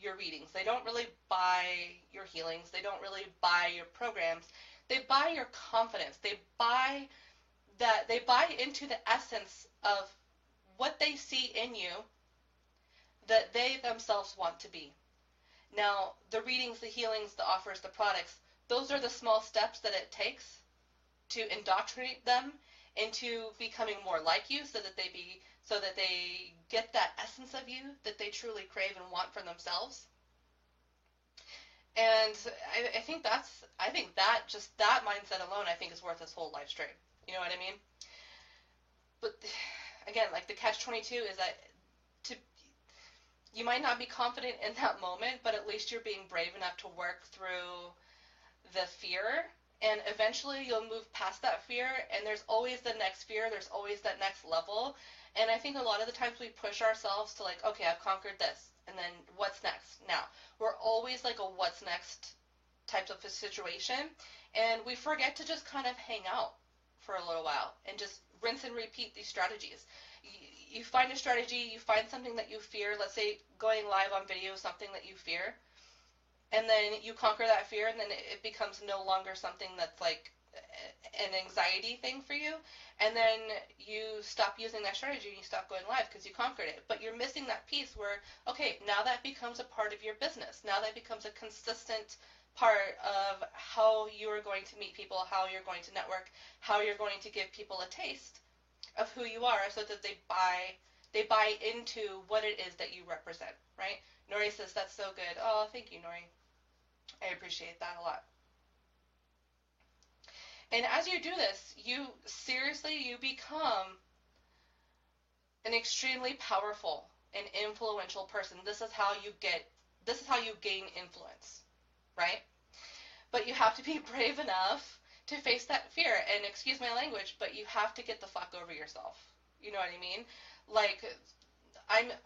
[SPEAKER 1] your readings. They don't really buy your healings. They don't really buy your programs. They buy your confidence. They buy into the essence of what they see in you that they themselves want to be. Now, the readings, the healings, the offers, the products, those are the small steps that it takes to indoctrinate them into becoming more like you so that they get that essence of you that they truly crave and want for themselves. And I think that mindset alone, I think, is worth this whole live stream. You know what I mean? But again, like the catch-22 is that to you might not be confident in that moment, but at least you're being brave enough to work through the fear, and eventually you'll move past that fear, and there's always the next fear, there's always that next level. And I think a lot of the times we push ourselves to, like, okay, I've conquered this, and then what's next? Now, we're always like a what's next type of a situation, and we forget to just kind of hang out for a little while and just rinse and repeat these strategies. You find a strategy, you find something that you fear, let's say going live on video is something that you fear, and then you conquer that fear, and then it becomes no longer something that's like an anxiety thing for you, and then you stop using that strategy and you stop going live because you conquered it. But you're missing that piece where, okay, now that becomes a part of your business. Now that becomes a consistent part of how you are going to meet people, how you're going to network, how you're going to give people a taste of who you are, so that they buy into what it is that you represent, right? Nori says, that's so good. Oh, thank you, Nori. I appreciate that a lot. And as you do this, you become an extremely powerful and influential person. This is how you gain influence, right? But you have to be brave enough to face that fear. And excuse my language, but you have to get the fuck over yourself. You know what I mean? Like,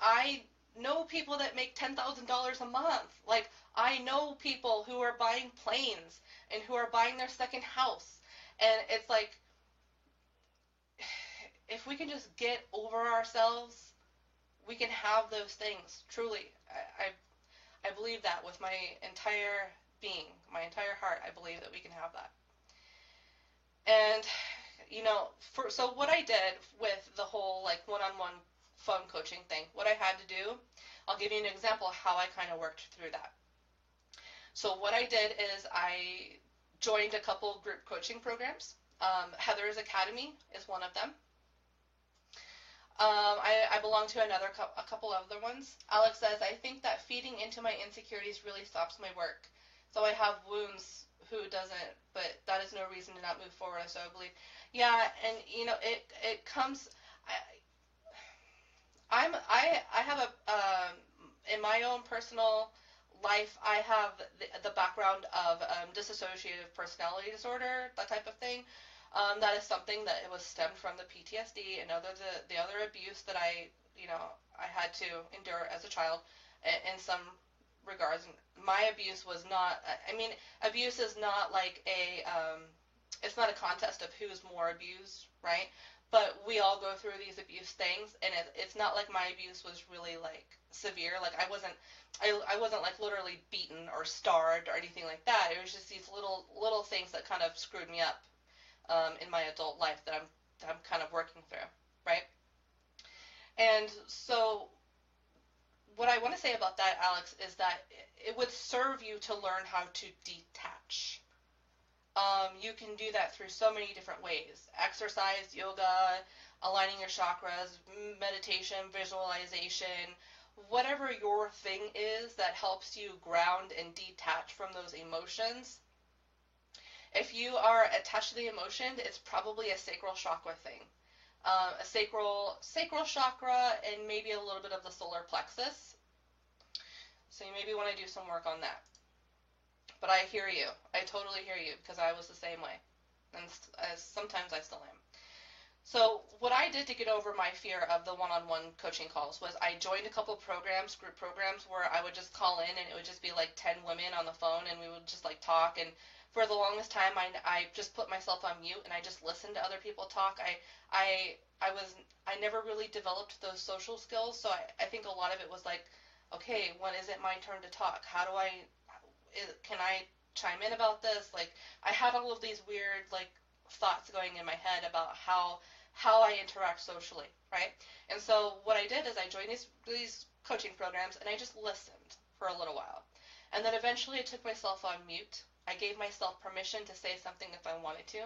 [SPEAKER 1] I know people that make $10,000 a month. Like, I know people who are buying planes and who are buying their second house. And it's like, if we can just get over ourselves, we can have those things. Truly, I believe that with my entire being, my entire heart. I believe that we can have that. And so what I did with the whole like one-on-one phone coaching thing, what I had to do, I'll give you an example of how I kind of worked through that. So what I did is I joined a couple group coaching programs. Heather's Academy is one of them. I belong to a couple other ones. Alex says, I think that feeding into my insecurities really stops my work. So I have wounds, who doesn't, but that is no reason to not move forward, so I believe. Yeah, and it comes, I have in my own personal life, I have the background of dissociative personality disorder, that type of thing. That is something that it was stemmed from the PTSD and the other abuse that I had to endure as a child in some regards. My abuse was not, abuse is not like it's not a contest of who's more abused, right? But we all go through these abuse things, and it's not like my abuse was really like severe. Like I wasn't like literally beaten or starved or anything like that. It was just these little things that kind of screwed me up in my adult life that I'm kind of working through, right? And so what I want to say about that, Alex, is that it would serve you to learn how to detach. You can do that through so many different ways. Exercise, yoga, aligning your chakras, meditation, visualization, whatever your thing is that helps you ground and detach from those emotions. If you are attached to the emotion, it's probably a sacral chakra thing. A sacral chakra and maybe a little bit of the solar plexus. So you maybe want to do some work on that. But I hear you. I totally hear you, because I was the same way. And sometimes I still am. So what I did to get over my fear of the one-on-one coaching calls was I joined a couple programs, group programs, where I would just call in and it would just be like 10 women on the phone and we would just like talk. And for the longest time, I just put myself on mute and I just listened to other people talk. I never really developed those social skills. So I think a lot of it was like, okay, when is it my turn to talk? Can I chime in about this? Like, I had all of these weird, like, thoughts going in my head about how I interact socially, right? And so what I did is I joined these coaching programs, and I just listened for a little while. And then eventually I took myself on mute. I gave myself permission to say something if I wanted to.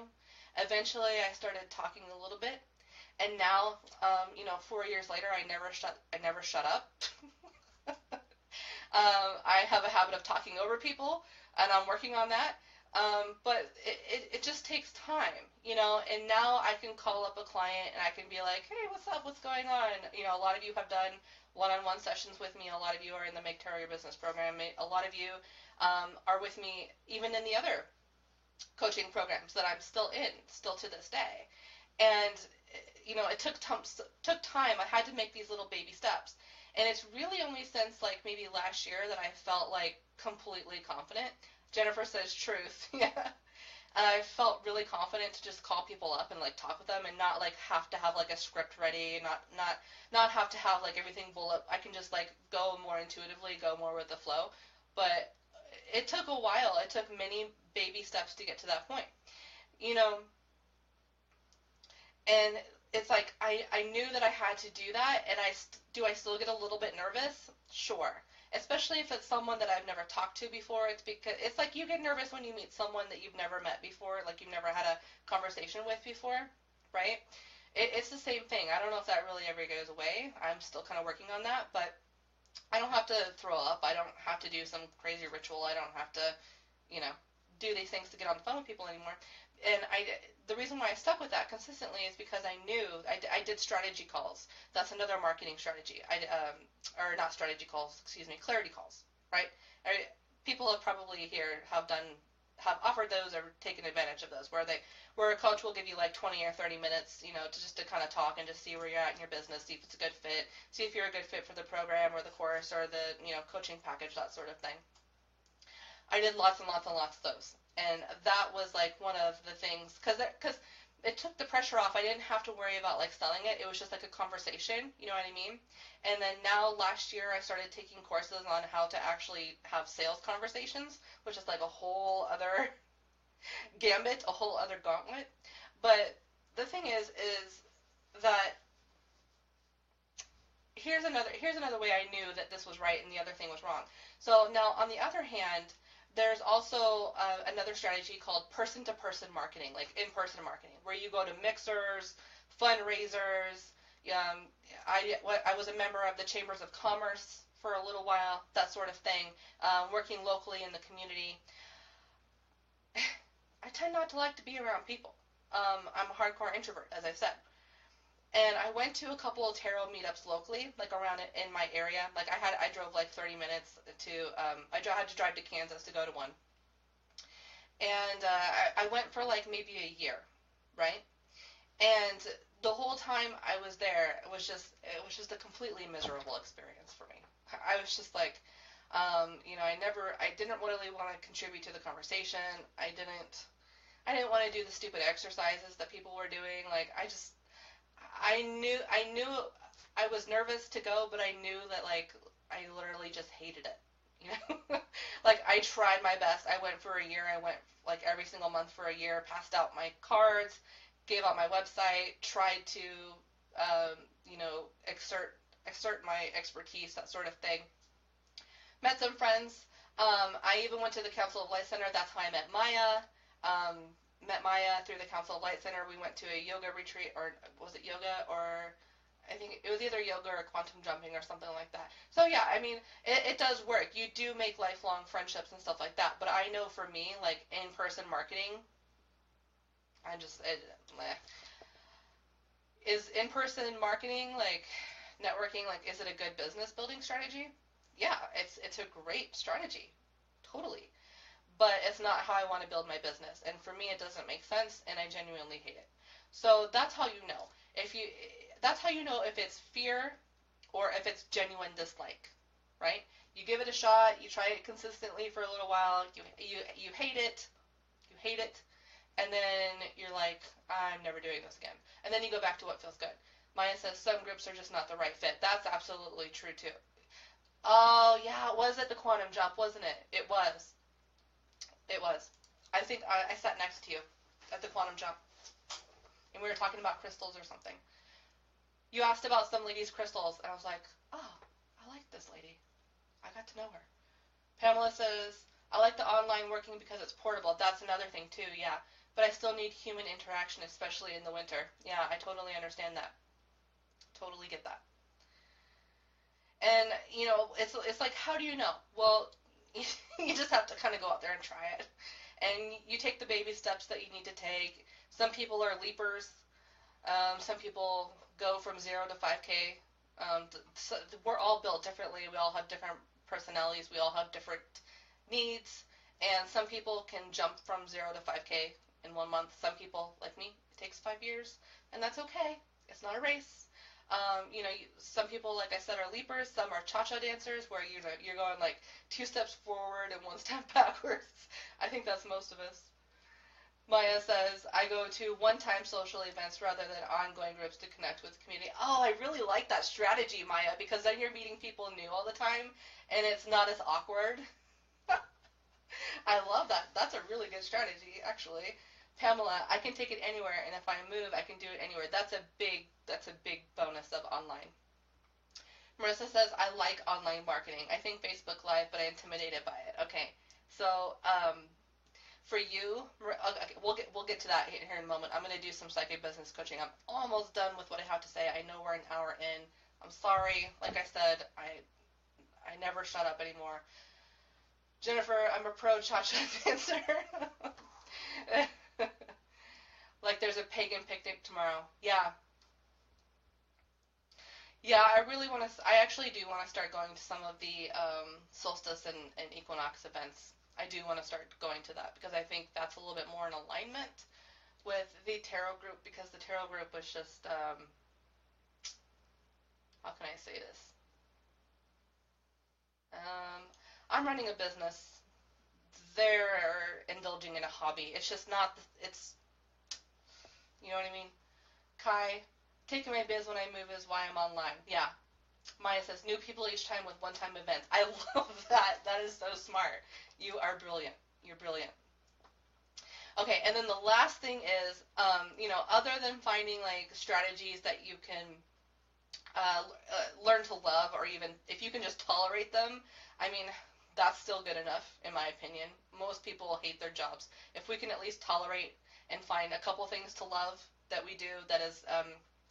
[SPEAKER 1] Eventually I started talking a little bit. And now, 4 years later, I never shut up. I have a habit of talking over people, and I'm working on that. But it just takes time, you know, and now I can call up a client and I can be like, hey, what's up? What's going on? You know, a lot of you have done one-on-one sessions with me. A lot of you are in the Make Tarot Your Business program. A lot of you are with me even in the other coaching programs that I'm still in, still to this day. And, you know, it took time. I had to make these little baby steps. And it's really only since like maybe last year that I felt like completely confident. Jennifer says truth. Yeah. And I felt really confident to just call people up and like talk with them and not like have to have like a script ready, not have to have like everything bullet. I can just like go more intuitively, go more with the flow. But it took a while. It took many baby steps to get to that point. You know, and it's like I knew that I had to do that, and do I still get a little bit nervous? Sure. Especially if it's someone that I've never talked to before. It's because it's like you get nervous when you meet someone that you've never met before, like you've never had a conversation with before, right? It's the same thing. I don't know if that really ever goes away. I'm still kind of working on that, but I don't have to throw up. I don't have to do some crazy ritual. I don't have to, you know, do these things to get on the phone with people anymore. And the reason why I stuck with that consistently is because I knew I did strategy calls. That's another marketing strategy. Or not strategy calls, excuse me, clarity calls, right? People have probably here have offered those or taken advantage of those, where a coach will give you like 20 or 30 minutes, you know, to kind of talk and just see where you're at in your business, see if it's a good fit, see if you're a good fit for the program or the course or the, you know, coaching package, that sort of thing. I did lots and lots and lots of those. And that was like one of the things, because it took the pressure off. I didn't have to worry about like selling it. It was just like a conversation, you know what I mean? And then now last year I started taking courses on how to actually have sales conversations, which is like a whole other gambit, a whole other gauntlet. But the thing is that here's another way I knew that this was right and the other thing was wrong. So now on the other hand, there's also another strategy called person-to-person marketing, like in-person marketing, where you go to mixers, fundraisers. I was a member of the Chambers of Commerce for a little while, that sort of thing, working locally in the community. I tend not to like to be around people. I'm a hardcore introvert, as I said. And I went to a couple of tarot meetups locally, like around in my area. Like I drove like 30 minutes to, I had to drive to Kansas to go to one. And I went for like maybe a year, right? And the whole time I was there, it was just a completely miserable experience for me. I was just like, you know, I didn't really want to contribute to the conversation. I didn't want to do the stupid exercises that people were doing. Like I knew I was nervous to go, but I knew that like I literally just hated it. You know, like I tried my best. I went for a year. I went like every single month for a year. Passed out my cards, gave out my website, tried to, you know, exert my expertise, that sort of thing. Met some friends. I even went to the Council of Light Center. That's how I met Maya. Met Maya through the Council of Light Center. We went to a yoga retreat, or was it yoga, or I think it was either yoga or quantum jumping or something like that. So yeah, I mean, it does work. You do make lifelong friendships and stuff like that. But I know for me, like in-person marketing, I just is in-person marketing like networking, like is it a good business building strategy? Yeah, it's a great strategy, totally. But it's not how I want to build my business. And for me, it doesn't make sense, and I genuinely hate it. So that's how you know. That's how you know if it's fear or if it's genuine dislike, right? You give it a shot. You try it consistently for a little while. You hate it, and then you're like, I'm never doing this again. And then you go back to what feels good. Maya says some groups are just not the right fit. That's absolutely true too. Oh yeah, it was at the quantum jump, wasn't it? It was. It was. I think I sat next to you at the quantum jump, and we were talking about crystals or something. You asked about some lady's crystals, and I was like, oh, I like this lady. I got to know her. Pamela says, I like the online working because it's portable. That's another thing, too, yeah. But I still need human interaction, especially in the winter. Yeah, I totally understand that. Totally get that. And, you know, it's like, how do you know? Well, you just have to kind of go out there and try it. and you take the baby steps that you need to take. Some people are leapers. Some people go from 0 to 5K. So we're all built differently. We all have different personalities. We all have different needs. And some people can jump from 0 to 5K in 1 month. Some people, like me, it takes 5 years, and that's okay. It's not a race. Some people, like I said, are leapers. Some are cha-cha dancers, where you're going like 2 steps forward and 1 step backwards. I think that's most of us. Maya says, I go to one-time social events rather than ongoing groups to connect with community. Oh, I really like that strategy, Maya, because then you're meeting people new all the time, and it's not as awkward. I love that. That's a really good strategy, actually. Pamela, I can take it anywhere, and if I move, I can do it anywhere. That's a big bonus of online. Marissa says, I like online marketing. I think Facebook Live, but I'm intimidated by it. Okay, so for you, okay, we'll get to that here in a moment. I'm going to do some psychic business coaching. I'm almost done with what I have to say. I know we're an hour in. I'm sorry. Like I said, I never shut up anymore. Jennifer, I'm a pro cha-cha dancer. Like there's a pagan picnic tomorrow. Yeah. Yeah, I really want to. I actually do want to start going to some of the solstice and equinox events. I do want to start going to that because I think that's a little bit more in alignment with the tarot group, because the tarot group was just, how can I say this? Um, I'm running a business. They're indulging in a hobby. It's just not, you know what I mean? Kai, taking my biz when I move is why I'm online. Yeah. Maya says, new people each time with one-time events. I love that. That is so smart. You are brilliant. You're brilliant. Okay, and then the last thing is, other than finding like strategies that you can learn to love, or even if you can just tolerate them, I mean, that's still good enough, in my opinion. Most people hate their jobs. If we can at least tolerate and find a couple things to love that we do, that is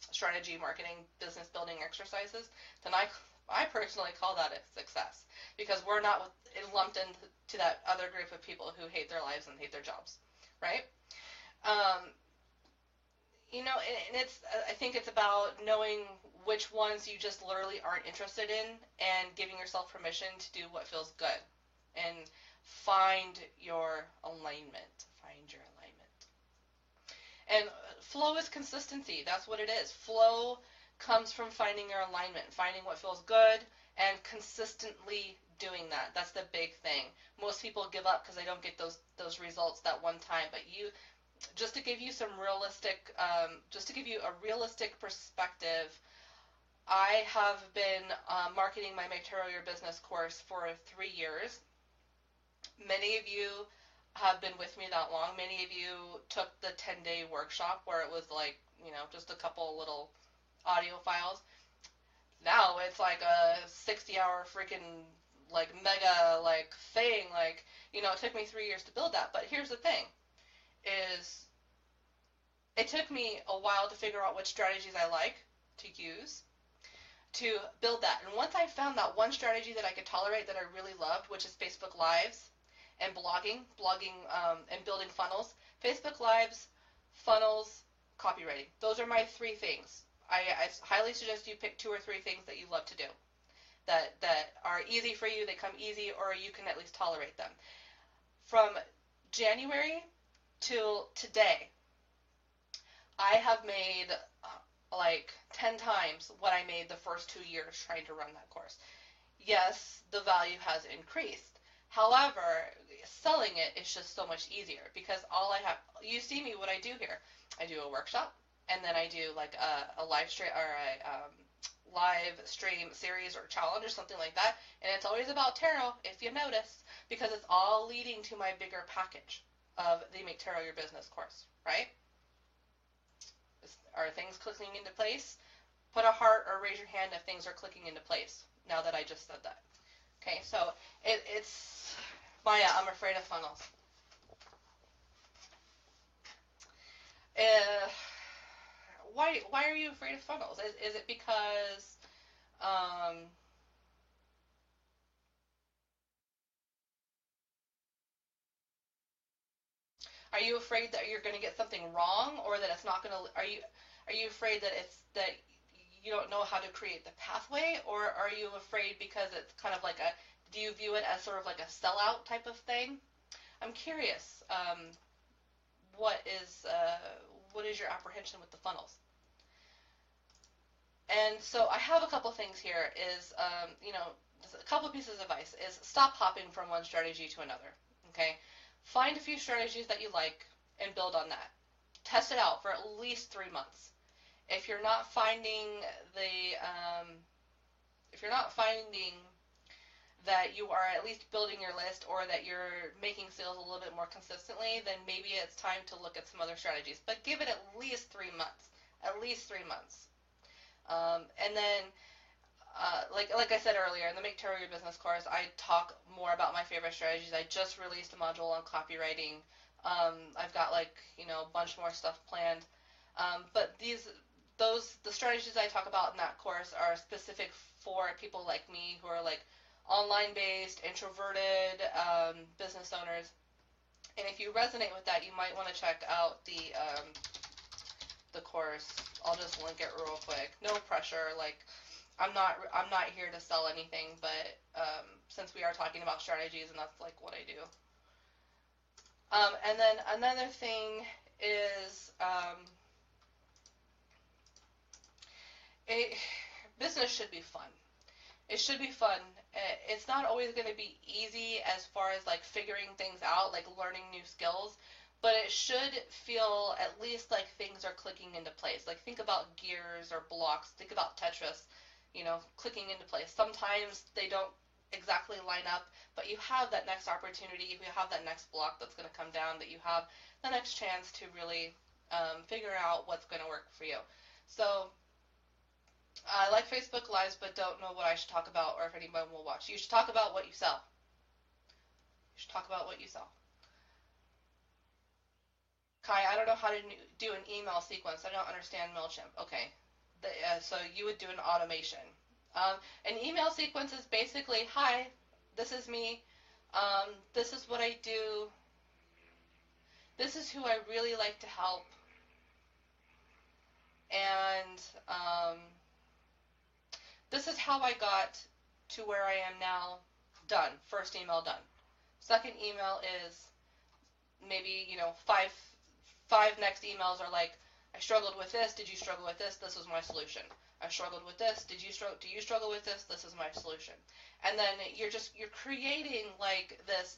[SPEAKER 1] strategy, marketing, business building exercises, then I personally call that a success, because we're not lumped into that other group of people who hate their lives and hate their jobs, right? Um, and I think it's about knowing which ones you just literally aren't interested in, and giving yourself permission to do what feels good, and find your alignment. Find your alignment. And flow is consistency. That's what it is. Flow comes from finding your alignment, finding what feels good, and consistently doing that. That's the big thing. Most people give up because they don't get those results that one time. But just to give you a realistic perspective, I have been marketing my Make Tarot Your Business course for 3 years. Many of you have been with me that long. Many of you took the 10-day workshop where it was like, just a couple little audio files. Now it's like a 60-hour freaking like mega like thing. Like, it took me 3 years to build that. But here's the thing is, it took me a while to figure out what strategies I like to use to build that. And once I found that one strategy that I could tolerate, that I really loved, which is Facebook Lives and blogging, and building funnels. Facebook Lives, funnels, copywriting. Those are my 3 things. I highly suggest you pick 2 or 3 things that you love to do, that are easy for you, they come easy, or you can at least tolerate them. From January till today, I have made like 10 times what I made the first 2 years trying to run that course. Yes, the value has increased. However, selling it is just so much easier, because you see me, what I do here. I do a workshop, and then I do like a live stream, or a live stream series or challenge or something like that. And it's always about tarot, if you notice, because it's all leading to my bigger package of the Make Tarot Your Business course, right? Are things clicking into place? Put a heart or raise your hand if things are clicking into place, now that I just said that. Okay, so it's Maya, I'm afraid of funnels. Uh, why are you afraid of funnels? Is it because um, afraid that you're going to get something wrong, or that it's not going to? Are you afraid that you don't know how to create the pathway, or are you afraid because it's kind of like a? Do you view it as sort of like a sellout type of thing? I'm curious. What is your apprehension with the funnels? And so I have a couple things here. Is a couple pieces of advice is stop hopping from one strategy to another. Okay, find a few strategies that you like and build on that. Test it out for at least 3 months. If you're not finding that you are at least building your list, or that you're making sales a little bit more consistently, then maybe it's time to look at some other strategies. But give it at least 3 months. At least 3 months. And then, like I said earlier, in the Make Tarot Your Business course, I talk more about my favorite strategies. I just released a module on copywriting. I've got a bunch more stuff planned. But the strategies I talk about in that course are specific for people like me who are like online-based, introverted business owners. And if you resonate with that, you might want to check out the course. I'll just link it real quick. No pressure. Like, I'm not here to sell anything, but since we are talking about strategies, and that's like what I do. And then another thing is business should be fun. It should be fun. It's not always going to be easy as far as like figuring things out, like learning new skills, but it should feel at least like things are clicking into place. Like, think about gears or blocks. Think about Tetris, clicking into place. Sometimes they don't exactly line up, but you have that next opportunity, you have that next block that's going to come down, that you have the next chance to really figure out what's going to work for you. So I like Facebook Lives, but don't know what I should talk about or if anyone will watch. You should talk about what you sell. You should talk about what you sell. Kai, I don't know how to do an email sequence. I don't understand MailChimp. Okay. So you would do an automation. An email sequence is basically, hi, this is me. This is what I do. This is who I really like to help. And this is how I got to where I am now. Done. First email done. Second email is maybe, five next emails are like, I struggled with this. Did you struggle with this? This was my solution. I struggled with this. Do you struggle with this? This is my solution. And then you're creating like this.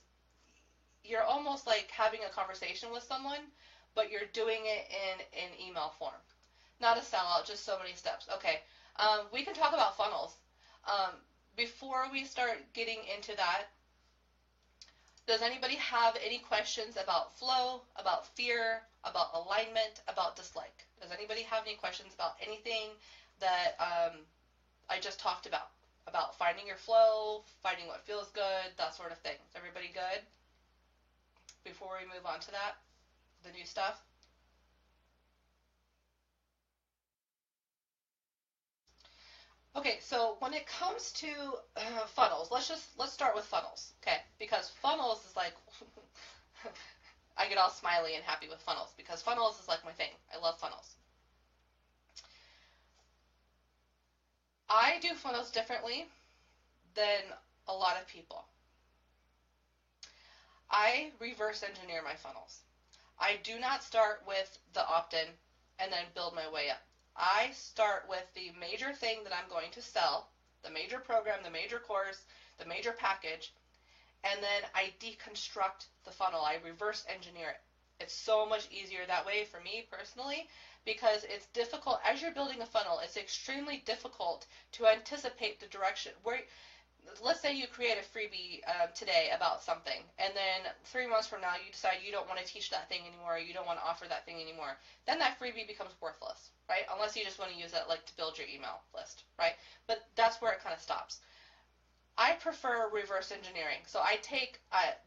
[SPEAKER 1] You're almost like having a conversation with someone, but you're doing it in email form. Not a sellout, just so many steps. Okay. We can talk about funnels. Before we start getting into that, does anybody have any questions about flow, about fear, about alignment, about dislike? Does anybody have any questions about anything that I just talked about finding your flow, finding what feels good, that sort of thing? Is everybody good? Before we move on to that, the new stuff? Okay, so when it comes to funnels, let's start with funnels, okay? Because funnels is like, I get all smiley and happy with funnels because funnels is like my thing. I love funnels. I do funnels differently than a lot of people. I reverse engineer my funnels. I do not start with the opt-in and then build my way up. I start with the major thing that I'm going to sell, the major program, the major course, the major package, and then I deconstruct the funnel. I reverse engineer it. It's so much easier that way for me personally, because it's difficult. As you're building a funnel, it's extremely difficult to anticipate the direction. Let's say you create a freebie today about something, and then 3 months from now you decide you don't want to teach that thing anymore, you don't want to offer that thing anymore. Then that freebie becomes worthless, right? Unless you just want to use it like to build your email list, right? But that's where it kind of stops. I prefer reverse engineering. So I take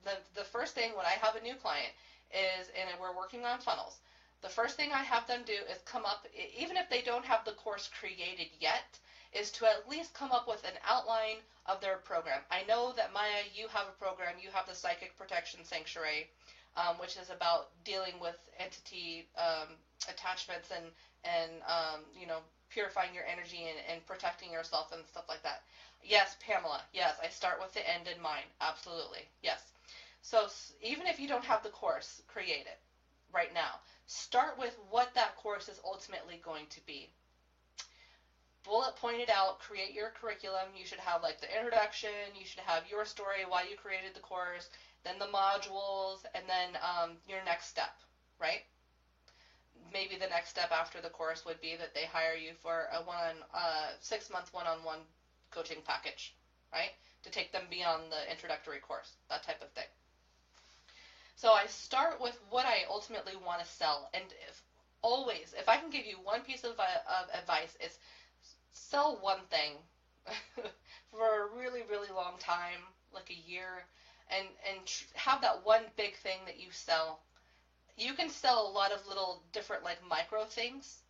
[SPEAKER 1] the first thing when I have a new client is, and we're working on funnels, the first thing I have them do is come up, even if they don't have the course created yet, is to at least come up with an outline of their program. I know that Maya, you have a program, you have the Psychic Protection Sanctuary. which is about dealing with entity attachments and purifying your energy and protecting yourself and stuff like that. Yes, Pamela. Yes, I start with the end in mind. Absolutely. Yes. So even if you don't have the course created right now, start with what that course is ultimately going to be. Bullet pointed out, create your curriculum. You should have like the introduction, you should have your story, why you created the course, then the modules, and then your next step, right? Maybe the next step after the course would be that they hire you for a 6-month one-on-one coaching package, right? To take them beyond the introductory course, that type of thing. So I start with what I ultimately want to sell, and if I can give you one piece of advice, it's sell one thing for a really, really long time, like a year, and have that one big thing that you sell. You can sell a lot of little different like micro things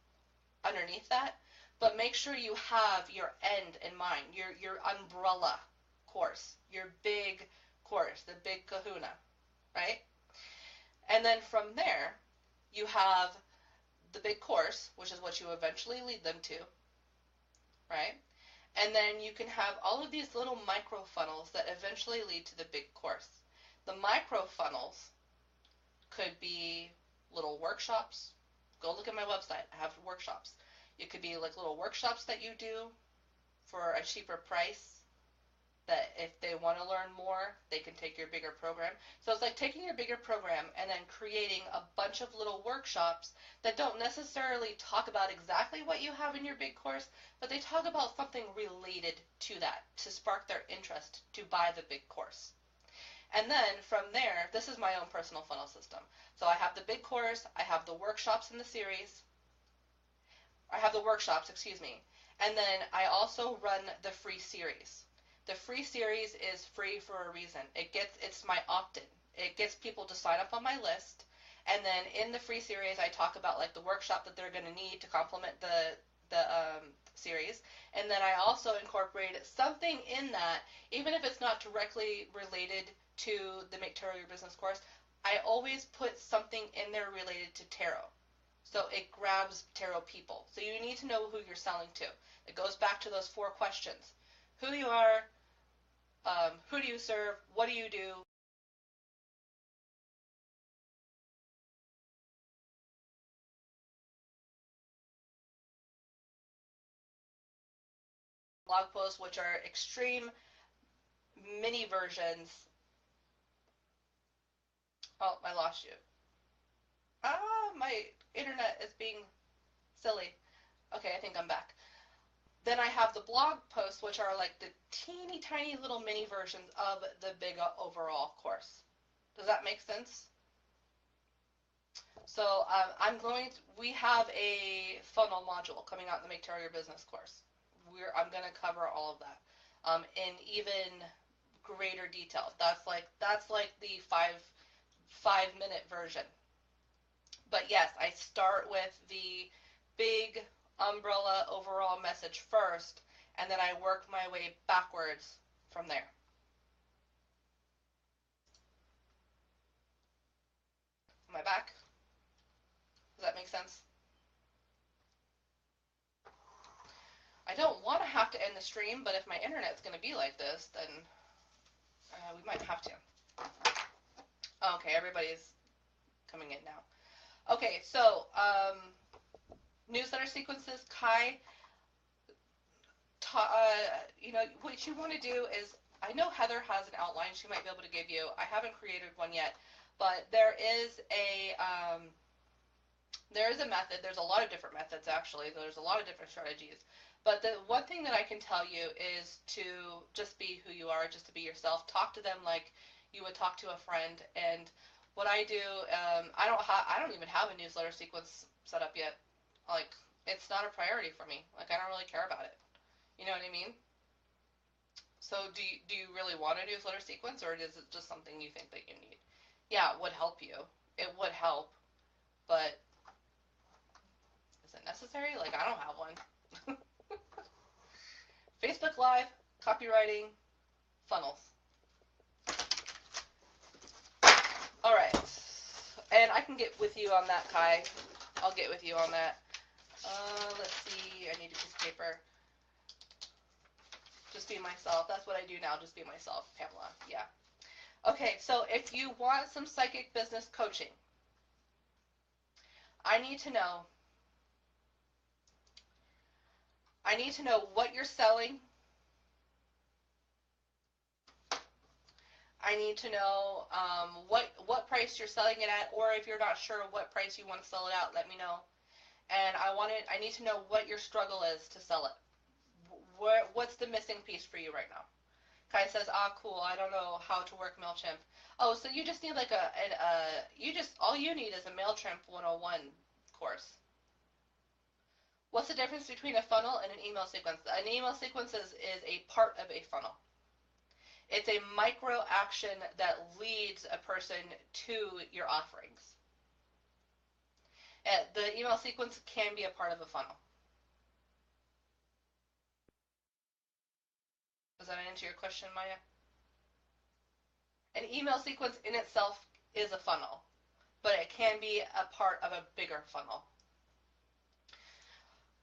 [SPEAKER 1] underneath that, but make sure you have your end in mind, your umbrella course, your big course, the big kahuna, right? And then from there, you have the big course, which is what you eventually lead them to, right? And then you can have all of these little micro funnels that eventually lead to the big course. The micro funnels could be little workshops. Go look at my website. I have workshops. It could be like little workshops that you do for a cheaper price, that if they want to learn more, they can take your bigger program. So it's like taking your bigger program and then creating a bunch of little workshops that don't necessarily talk about exactly what you have in your big course, but they talk about something related to that to spark their interest to buy the big course. And then from there, this is my own personal funnel system. So I have the big course, I have the workshops in the series, I have the workshops, excuse me, and then I also run the free series. The free series is free for a reason. It's my opt-in. It gets people to sign up on my list, and then in the free series, I talk about like the workshop that they're going to need to complement the series, and then I also incorporate something in that, even if it's not directly related to the Make Tarot Your Business course. I always put something in there related to tarot, so it grabs tarot people. So you need to know who you're selling to. It goes back to those 4 questions: who you are. Who do you serve? What do you do? Blog posts, which are extreme mini versions. Oh, I lost you. My internet is being silly. Okay, I think I'm back. Then I have the blog posts, which are like the teeny tiny little mini versions of the big overall course. Does that make sense? So we have a funnel module coming out in the Make Tarot Your Business course. I'm going to cover all of that in even greater detail. That's like the 5-minute version. But yes, I start with the big umbrella overall message first, and then I work my way backwards from there. Am I back? Does that make sense? I don't want to have to end the stream, but if my internet's going to be like this, then we might have to. Okay, everybody's coming in now. Okay, so newsletter sequences. Kai, what you want to do is, I know Heather has an outline she might be able to give you. I haven't created one yet, but there is a method. There's a lot of different methods, actually. There's a lot of different strategies. But the one thing that I can tell you is to just be who you are, just to be yourself. Talk to them like you would talk to a friend. And what I do, I don't even have a newsletter sequence set up yet. Like, it's not a priority for me. Like, I don't really care about it. You know what I mean? So do you really want a newsletter sequence, or is it just something you think that you need? Yeah, it would help you. It would help, but is it necessary? Like, I don't have one. Facebook Live, copywriting, funnels. All right. And I can get with you on that, Kai. I'll get with you on that. Let's see. I need a piece of paper. Just be myself. That's what I do now. Just be myself, Pamela. Yeah. Okay, so if you want some psychic business coaching, I need to know what you're selling. I need to know what price you're selling it at, or if you're not sure what price you want to sell it at, let me know. And I need to know what your struggle is to sell it. What's the missing piece for you right now? Kai says, cool, I don't know how to work MailChimp. Oh, so you just need like all you need is a MailChimp 101 course. What's the difference between a funnel and an email sequence? An email sequence is a part of a funnel. It's a micro action that leads a person to your offerings. The email sequence can be a part of a funnel. Does that answer your question, Maya? An email sequence in itself is a funnel, but it can be a part of a bigger funnel.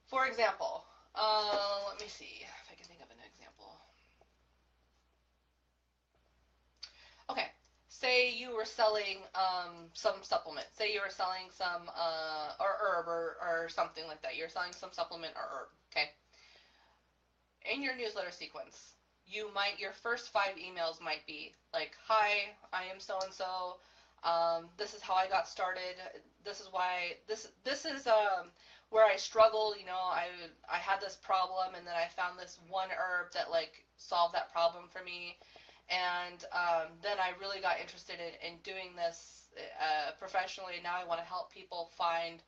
[SPEAKER 1] For example, let me see if I can think of an example. Okay, say you were selling some supplement. Say you were selling some or herb or something like that. You're selling some supplement or herb. Okay. In your newsletter sequence, your first 5 emails might be like, "Hi, I am so and so. This is how I got started. This is why this is where I struggled. You know, I had this problem, and then I found this one herb that like solved that problem for me, and then I really got interested in doing this professionally. Now I want to help people find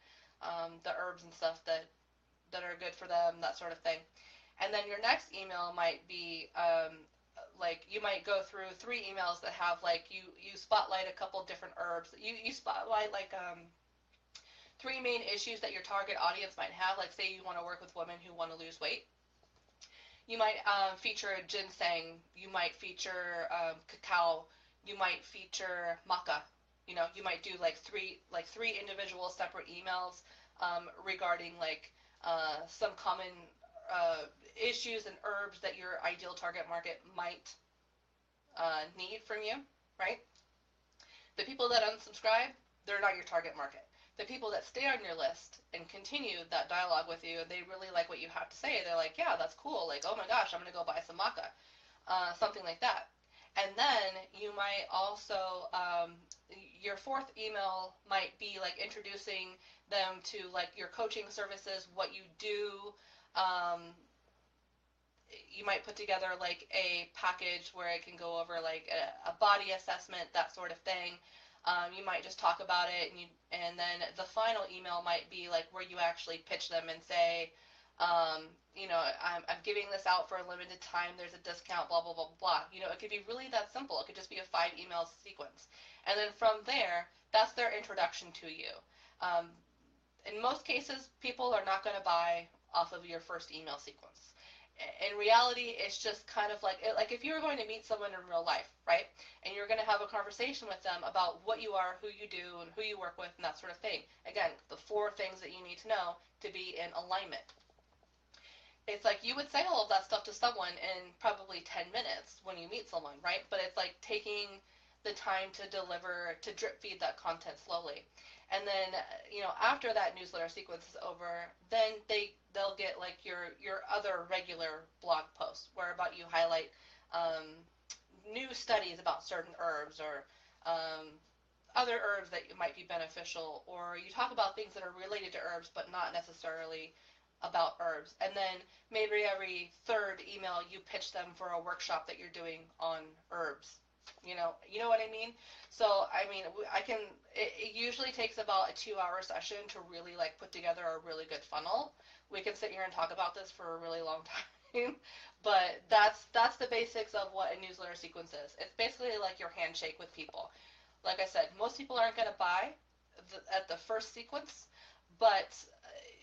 [SPEAKER 1] the herbs and stuff that are good for them, that sort of thing." And then your next email might be like you might go through 3 emails that have like you spotlight a couple different herbs. You spotlight like 3 main issues that your target audience might have. Like say you want to work with women who want to lose weight. You might feature ginseng. You might feature cacao. You might feature maca. You know, you might do like three individual separate emails regarding like some common issues and herbs that your ideal target market might need from you, right? The people that unsubscribe, they're not your target market. The people that stay on your list and continue that dialogue with you, they really like what you have to say. They're like, yeah, that's cool. Like, oh my gosh, I'm going to go buy some maca. Something like that. And then you might also, your 4th email might be like introducing them to like your coaching services, what you do. You might put together like a package where it can go over like a body assessment, that sort of thing. You might just talk about it, and then the final email might be like where you actually pitch them and say, you know, I'm giving this out for a limited time. There's a discount, blah, blah, blah, blah. You know, it could be really that simple. It could just be a 5 email sequence. And then from there, that's their introduction to you. In most cases, people are not going to buy off of your first email sequence. In reality, it's just kind of like if you were going to meet someone in real life, right? And you're going to have a conversation with them about what you are, who you do, and who you work with, and that sort of thing. Again, the 4 things that you need to know to be in alignment. It's like you would say all of that stuff to someone in probably 10 minutes when you meet someone, right? But it's like taking the time to deliver, to drip feed that content slowly. And then, you know, after that newsletter sequence is over, then they'll get like your other regular blog posts whereby you highlight new studies about certain herbs or other herbs that might be beneficial, or you talk about things that are related to herbs but not necessarily about herbs. And then maybe every 3rd email you pitch them for a workshop that you're doing on herbs. You know what I mean? So, I mean, it usually takes about a 2-hour session to really, like, put together a really good funnel. We can sit here and talk about this for a really long time, but that's the basics of what a newsletter sequence is. It's basically like your handshake with people. Like I said, most people aren't going to buy at the first sequence, but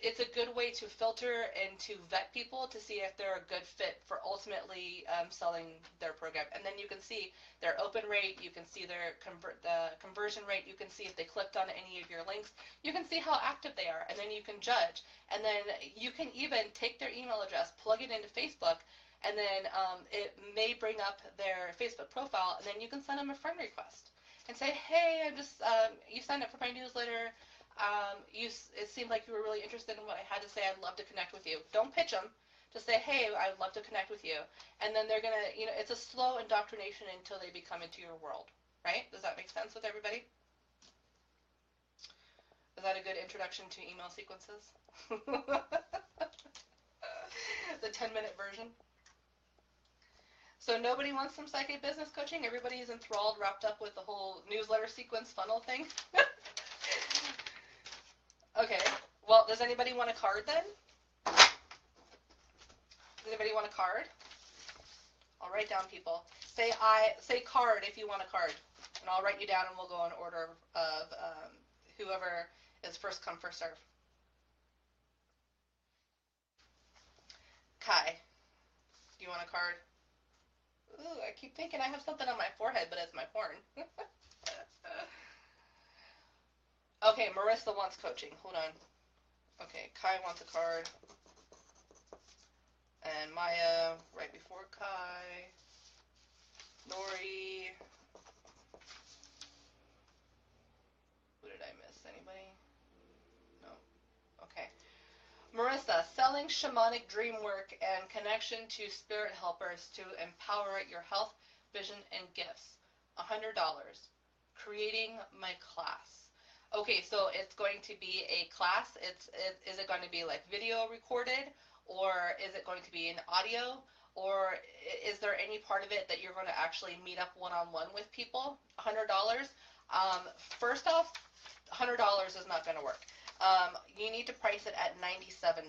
[SPEAKER 1] it's a good way to filter and to vet people to see if they're a good fit for ultimately selling their program. And then you can see their open rate, you can see their the conversion rate, you can see if they clicked on any of your links, you can see how active they are, and then you can judge. And then you can even take their email address, plug it into Facebook, and then it may bring up their Facebook profile, and then you can send them a friend request and say, hey, I'm just, you signed up for my newsletter. It seemed like you were really interested in what I had to say. I'd love to connect with you. Don't pitch them. Just say, hey, I'd love to connect with you. And then they're going to, it's a slow indoctrination until they become into your world, right? Does that make sense with everybody? Is that a good introduction to email sequences? The 10-minute version. So nobody wants some psychic business coaching? Everybody is enthralled, wrapped up with the whole newsletter sequence funnel thing? Okay, well, does anybody want a card then? Does anybody want a card? I'll write down people. Say card if you want a card, and I'll write you down and we'll go in order of whoever is first come, first serve. Kai, do you want a card? Ooh, I keep thinking I have something on my forehead, but it's my horn. Okay, Marissa wants coaching. Hold on. Okay, Kai wants a card. And Maya, right before Kai. Lori. Who did I miss? Anybody? No. Okay. Marissa, selling shamanic dream work and connection to spirit helpers to empower your health, vision, and gifts. $100. Creating my class. Okay, so it's going to be a class. Is it going to be like video recorded, or is it going to be an audio, or is there any part of it that you're going to actually meet up one-on-one with people? $100. First off, $100 is not going to work. You need to price it at $97.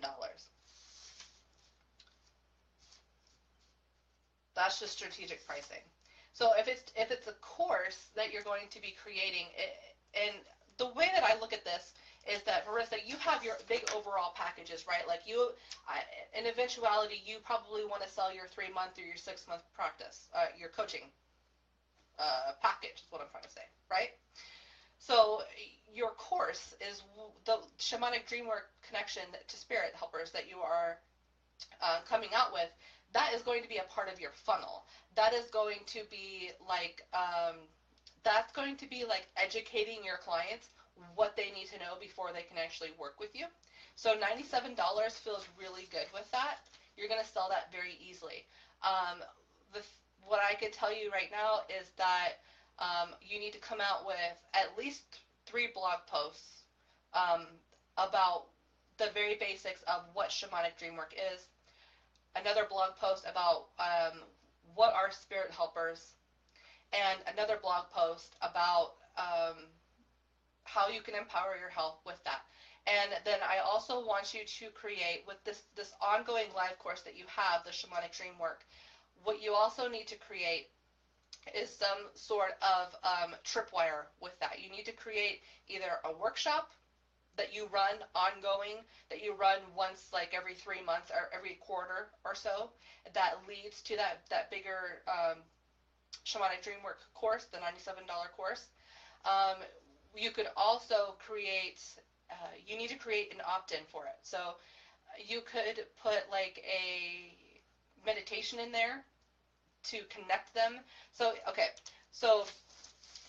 [SPEAKER 1] That's just strategic pricing. So if it's a course that you're going to be creating, and the way that I look at this is that, Marissa, you have your big overall packages, right? Like in eventuality, you probably want to sell your 3-month or your 6-month practice, your coaching package is what I'm trying to say, right? So your course is the shamanic dreamwork connection to spirit helpers that you are coming out with. That is going to be a part of your funnel. That is going to be like educating your clients what they need to know before they can actually work with you. So $97 feels really good with that. You're going to sell that very easily. What I could tell you right now is that you need to come out with at least 3 blog posts about the very basics of what shamanic dreamwork is. Another blog post about what are spirit helpers, and another blog post about how you can empower your health with that. And then I also want you to create, with this ongoing live course that you have, the Shamanic Dream Work, what you also need to create is some sort of tripwire with that. You need to create either a workshop that you run ongoing, that you run once like every 3 months or every quarter or so, that leads to that bigger Shamanic Dreamwork course, the $97 course. You could also create, you need to create an opt-in for it. So you could put like a meditation in there to connect them. So, okay, so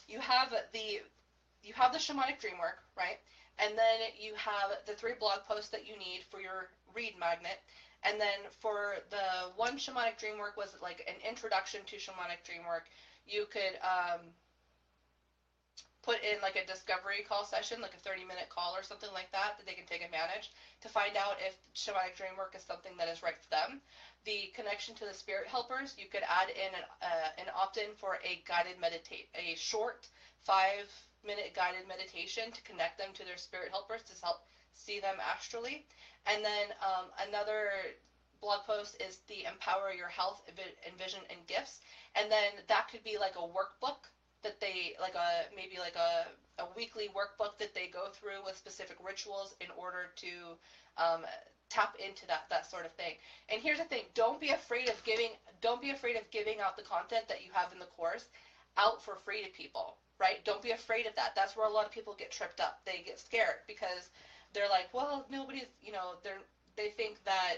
[SPEAKER 1] you have the Shamanic Dreamwork, right? And then you have the 3 blog posts that you need for your read magnet. And then for the one Shamanic Dreamwork was like an introduction to Shamanic Dreamwork. You could put in like a discovery call session, like a 30-minute call or something like that they can take advantage to find out if Shamanic Dreamwork is something that is right for them. The connection to the spirit helpers, you could add in an opt-in for a short 5-minute guided meditation to connect them to their spirit helpers to help see them astrally. And then another blog post is the Empower Your Health, Vision, and Gifts. And then that could be like a workbook that they, maybe like a a weekly workbook that they go through with specific rituals in order to um, tap into that sort of thing. And here's the thing: don't be afraid of giving out the content that you have in the course out for free to people. Right? Don't be afraid of that. That's where a lot of people get tripped up. They get scared because they're like, well, nobody's, they think that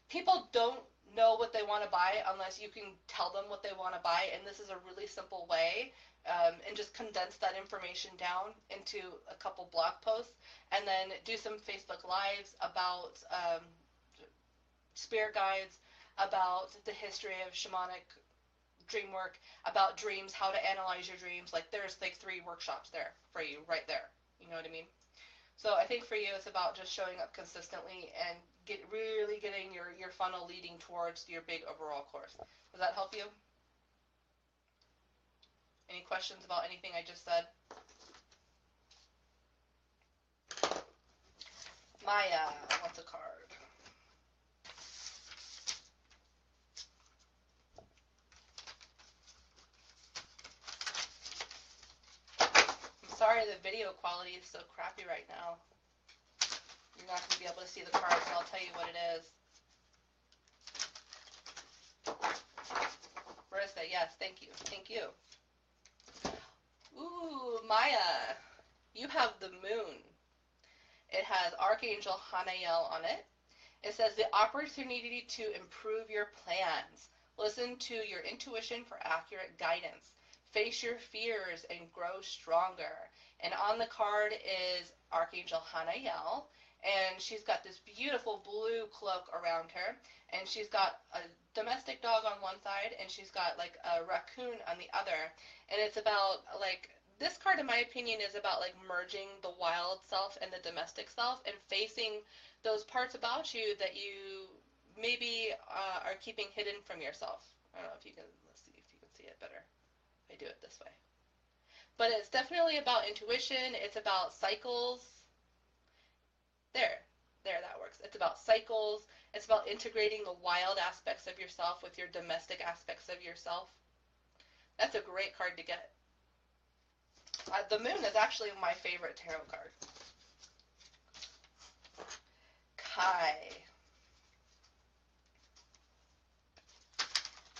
[SPEAKER 1] people don't know what they want to buy unless you can tell them what they want to buy, and this is a really simple way, and just condense that information down into a couple blog posts, and then do some Facebook Lives about spirit guides, about the history of shamanic dream work, about dreams, how to analyze your dreams. Like, there's like 3 workshops there for you right there. You know what I mean? So I think for you, it's about just showing up consistently and really getting your funnel leading towards your big overall course. Does that help you? Any questions about anything I just said? Maya wants a card. I'm sorry the video quality is so crappy right now. You're not going to be able to see the cards, and I'll tell you what it is. Marissa, yes, thank you. Thank you. Ooh, Maya, you have the moon. It has Archangel Hanael on it. It says the opportunity to improve your plans. Listen to your intuition for accurate guidance. Face your fears and grow stronger. And on the card is Archangel Hanael, and she's got this beautiful blue cloak around her, and she's got a domestic dog on one side, and she's got like a raccoon on the other. And it's about like, this card, in my opinion, is about like merging the wild self and the domestic self and facing those parts about you that you maybe are keeping hidden from yourself. I don't know if you can, let's see if you can see it better if I do it this way. But it's definitely about intuition. It's about cycles. There, that works. It's about cycles. It's about integrating the wild aspects of yourself with your domestic aspects of yourself. That's a great card to get. The moon is actually my favorite tarot card. Kai.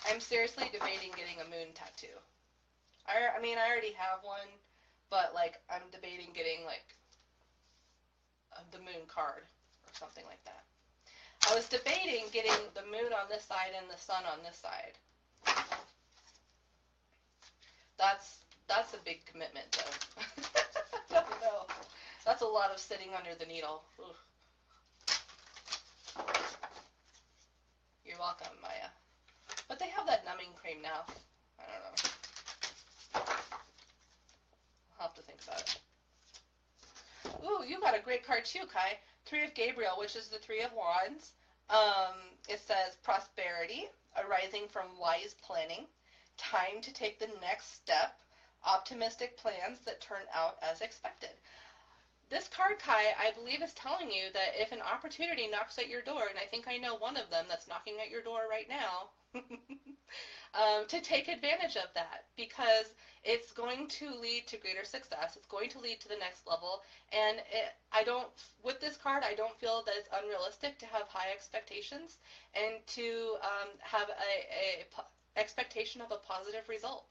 [SPEAKER 1] I'm seriously debating getting a moon tattoo. I mean, I already have one, but like, I'm debating getting like the moon card or something like that. I was debating getting the moon on this side and the sun on this side. That's a big commitment, though. I don't know. That's a lot of sitting under the needle. Ooh. You're welcome, Maya. But they have that numbing cream now. I don't know. I'll have to think about it. Ooh, you got a great card too, Kai. 3 of Gabriel, which is the 3 of Wands. It says prosperity, arising from wise planning, time to take the next step, optimistic plans that turn out as expected. This card, Kai, I believe is telling you that if an opportunity knocks at your door, and I think I know one of them that's knocking at your door right now, to take advantage of that, because it's going to lead to greater success. It's going to lead to the next level, and with this card, I don't feel that it's unrealistic to have high expectations and to have a expectation of a positive result.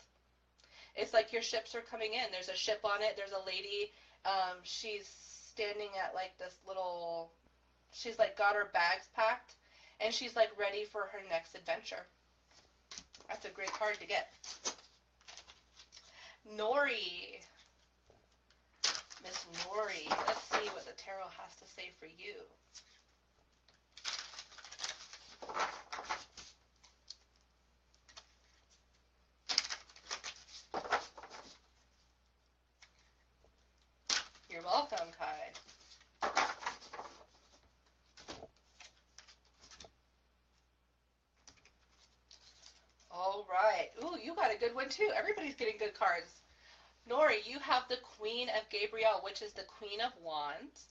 [SPEAKER 1] It's like your ships are coming in. There's a ship on it. There's a lady. She's standing at like this little, she's like got her bags packed, and she's like ready for her next adventure. That's a great card to get. Nori. Miss Nori. Let's see what the tarot has to say for you. You're welcome, Kai. All right. Ooh, you got a good one too. Everybody's getting good cards. Nori, you have the Queen of Gabriel, which is the Queen of Wands.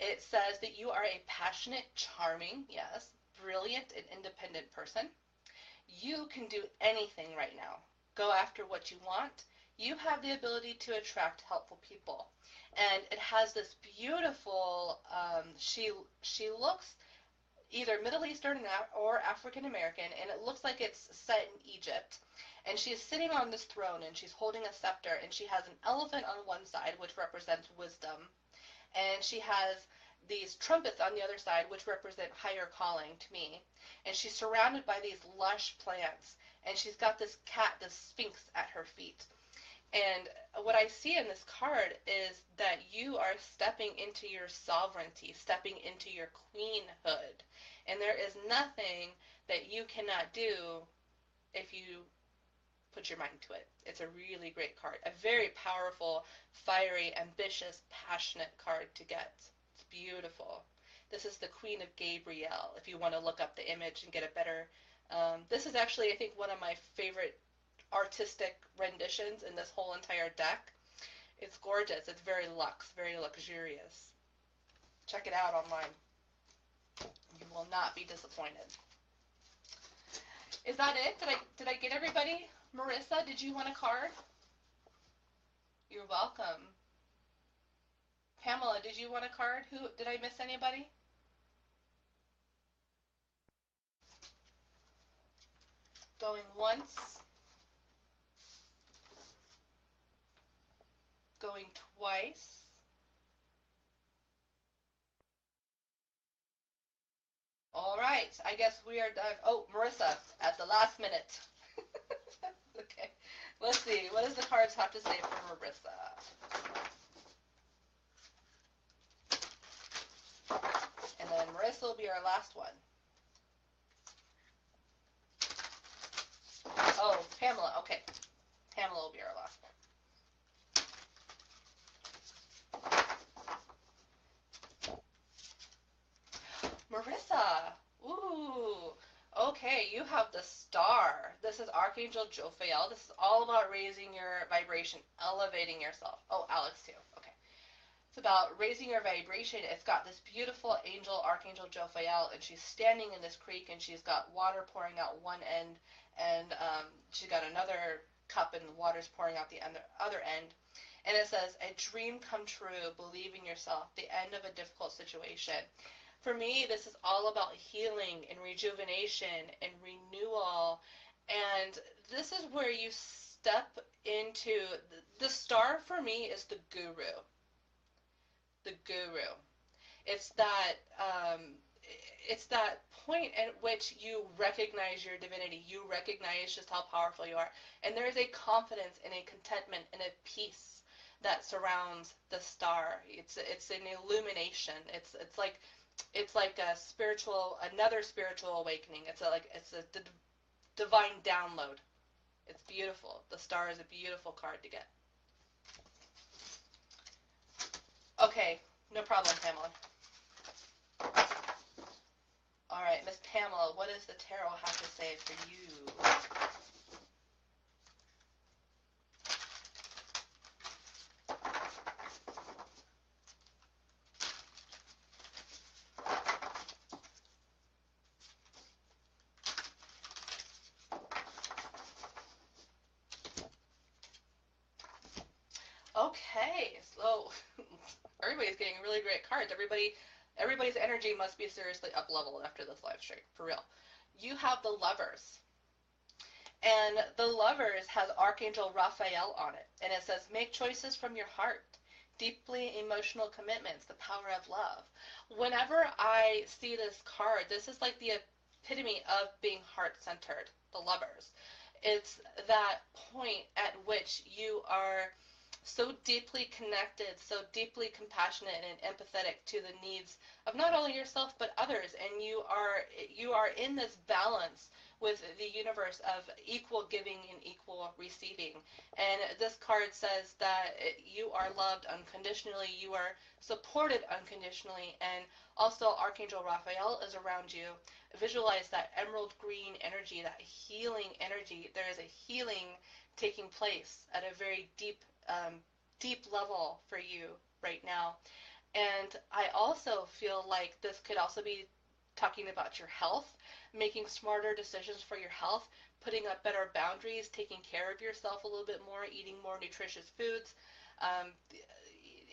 [SPEAKER 1] It says that you are a passionate, charming, yes, brilliant, and independent person. You can do anything right now. Go after what you want. you have the ability to attract helpful people. And it has this beautiful, she looks either Middle Eastern or African American, and it looks like it's set in Egypt. And she's sitting on this throne, and she's holding a scepter, and she has an elephant on one side, which represents wisdom, and she has these trumpets on the other side, which represent higher calling to me. And she's surrounded by these lush plants, and she's got this cat, this sphinx, at her feet. And what I see in this card is that you are stepping into your sovereignty, stepping into your queenhood. And there is nothing that you cannot do if you put your mind to it. It's a really great card. A very powerful, fiery, ambitious, passionate card to get. It's beautiful. This is the Queen of Gabriel, if you want to look up the image and get a better... this is actually, I think, one of my favorite artistic renditions in this whole entire deck. It's gorgeous. It's very luxe, very luxurious. Check it out online. You will not be disappointed. Is that it? Did I get everybody? Marissa, did you want a card? You're welcome. Pamela, did you want a card? Did I miss anybody? Going once. Going twice. All right, I guess we are done. Oh, Marissa, at the last minute. Okay, let's see. What does the cards have to say for Marissa? And then Marissa will be our last one. Oh, Pamela. Okay, Pamela will be our last one. Marissa. Ooh. Okay, you have the star. This is Archangel Jophiel. This is all about raising your vibration, elevating yourself. Oh, Alex too. Okay. It's about raising your vibration. It's got this beautiful angel, Archangel Jophiel, and she's standing in this creek, and she's got water pouring out one end, and she's got another cup, and the water's pouring out the other end. And it says, a dream come true, believe in yourself, the end of a difficult situation. For me, this is all about healing and rejuvenation and renewal. And this is where you step into, the star for me is the guru. The guru. It's that, it's that point at which you recognize your divinity. You recognize just how powerful you are. And there is a confidence and a contentment and a peace that surrounds the star. It's an illumination. It's like another spiritual awakening. It's a divine download. It's beautiful. The star is a beautiful card to get. Okay, no problem, Pamela. All right, Miss Pamela, what does the tarot have to say for you? Okay, so everybody's getting really great cards. Everybody's energy must be seriously up leveled after this live stream, for real. You have the Lovers. And the Lovers has Archangel Raphael on it. And it says, make choices from your heart. Deeply emotional commitments, the power of love. Whenever I see this card, this is like the epitome of being heart-centered, the Lovers. It's that point at which you are so deeply connected, so deeply compassionate and empathetic to the needs of not only yourself but others, and you are in this balance with the universe of equal giving and equal receiving. And this card says that you are loved unconditionally, you are supported unconditionally, and also Archangel Raphael is around you. Visualize that emerald green energy, that healing energy. There is a healing taking place at a very deep level for you right now. And I also feel like this could also be talking about your health, making smarter decisions for your health, putting up better boundaries, taking care of yourself a little bit more, eating more nutritious foods. Um,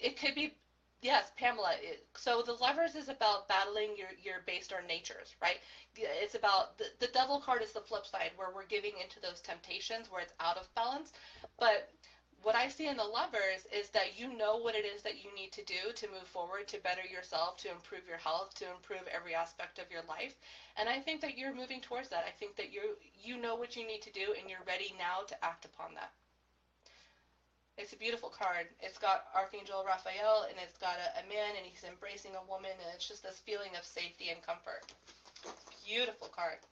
[SPEAKER 1] it could be, yes, Pamela. So the levers is about battling your base or natures, right? It's about the devil card is the flip side where we're giving into those temptations where it's out of balance. But what I see in the levers is that you know what it is that you need to do to move forward, to better yourself, to improve your health, to improve every aspect of your life. And I think that you're moving towards that. I think that you know what you need to do and you're ready now to act upon that. It's a beautiful card. It's got Archangel Raphael, and it's got a man, and he's embracing a woman, and it's just this feeling of safety and comfort. Beautiful card.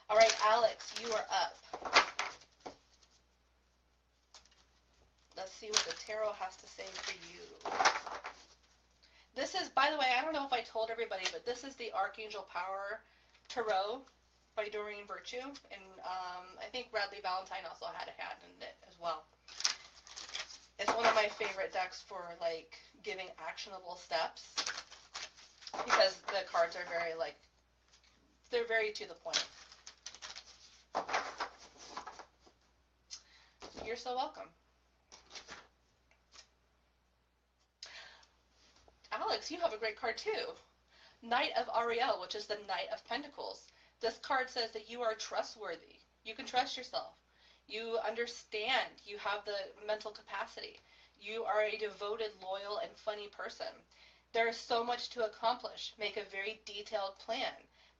[SPEAKER 1] All right, Alex, you are up. Let's see what the tarot has to say for you. This is, by the way, I don't know if I told everybody, but this is the Archangel Power Tarot by Doreen Virtue, and I think Bradley Valentine also had a hand in it as well. It's one of my favorite decks for like giving actionable steps because the cards are very they're very to the point. You're so welcome. Alex, you have a great card too. Knight of Ariel, which is the Knight of Pentacles. This card says that you are trustworthy. You can trust yourself. You understand. You have the mental capacity. You are a devoted, loyal, and funny person. There is so much to accomplish. Make a very detailed plan.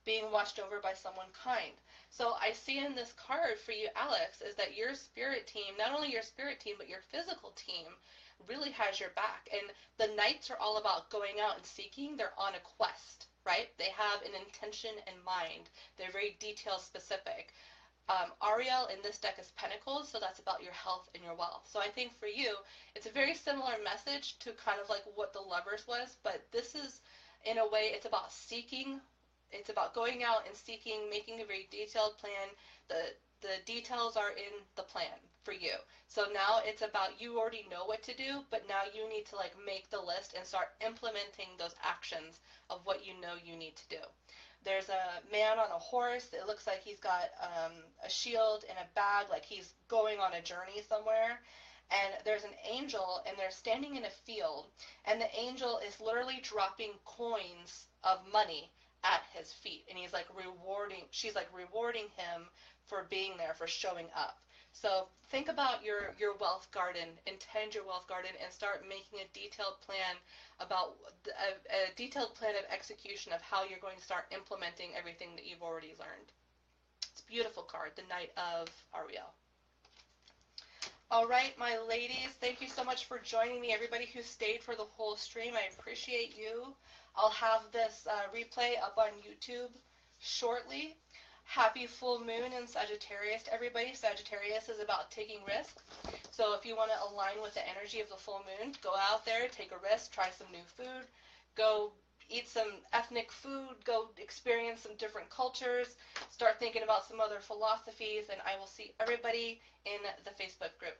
[SPEAKER 1] Being watched over by someone kind. So I see in this card for you, Alex, is that your spirit team, not only your spirit team, but your physical team really has your back. And the Knights are all about going out and seeking. They're on a quest, right? They have an intention in mind. They're very detail specific. Ariel in this deck is Pentacles, so that's about your health and your wealth. So I think for you, it's a very similar message to kind of like what the Lovers was, but this is, in a way, it's about seeking. It's about going out and seeking, making a very detailed plan. The details are in the plan for you. So now it's about, you already know what to do, but now you need to like make the list and start implementing those actions of what you know you need to do. There's a man on a horse. It looks like he's got a shield and a bag, like he's going on a journey somewhere. And there's an angel, and they're standing in a field, and the angel is literally dropping coins of money at his feet, and she's like rewarding him for being there, for showing up. So think about your wealth garden, intend your wealth garden, and start making a detailed plan about a detailed plan of execution of how you're going to start implementing everything that you've already learned. It's a beautiful card, the Knight of Ariel. All right, my ladies, thank you so much for joining me. Everybody who stayed for the whole stream, I appreciate you. I'll have this replay up on YouTube shortly. Happy full moon in Sagittarius to everybody. Sagittarius is about taking risks. So if you want to align with the energy of the full moon, go out there, take a risk, try some new food, go eat some ethnic food, go experience some different cultures, start thinking about some other philosophies, and I will see everybody in the Facebook group.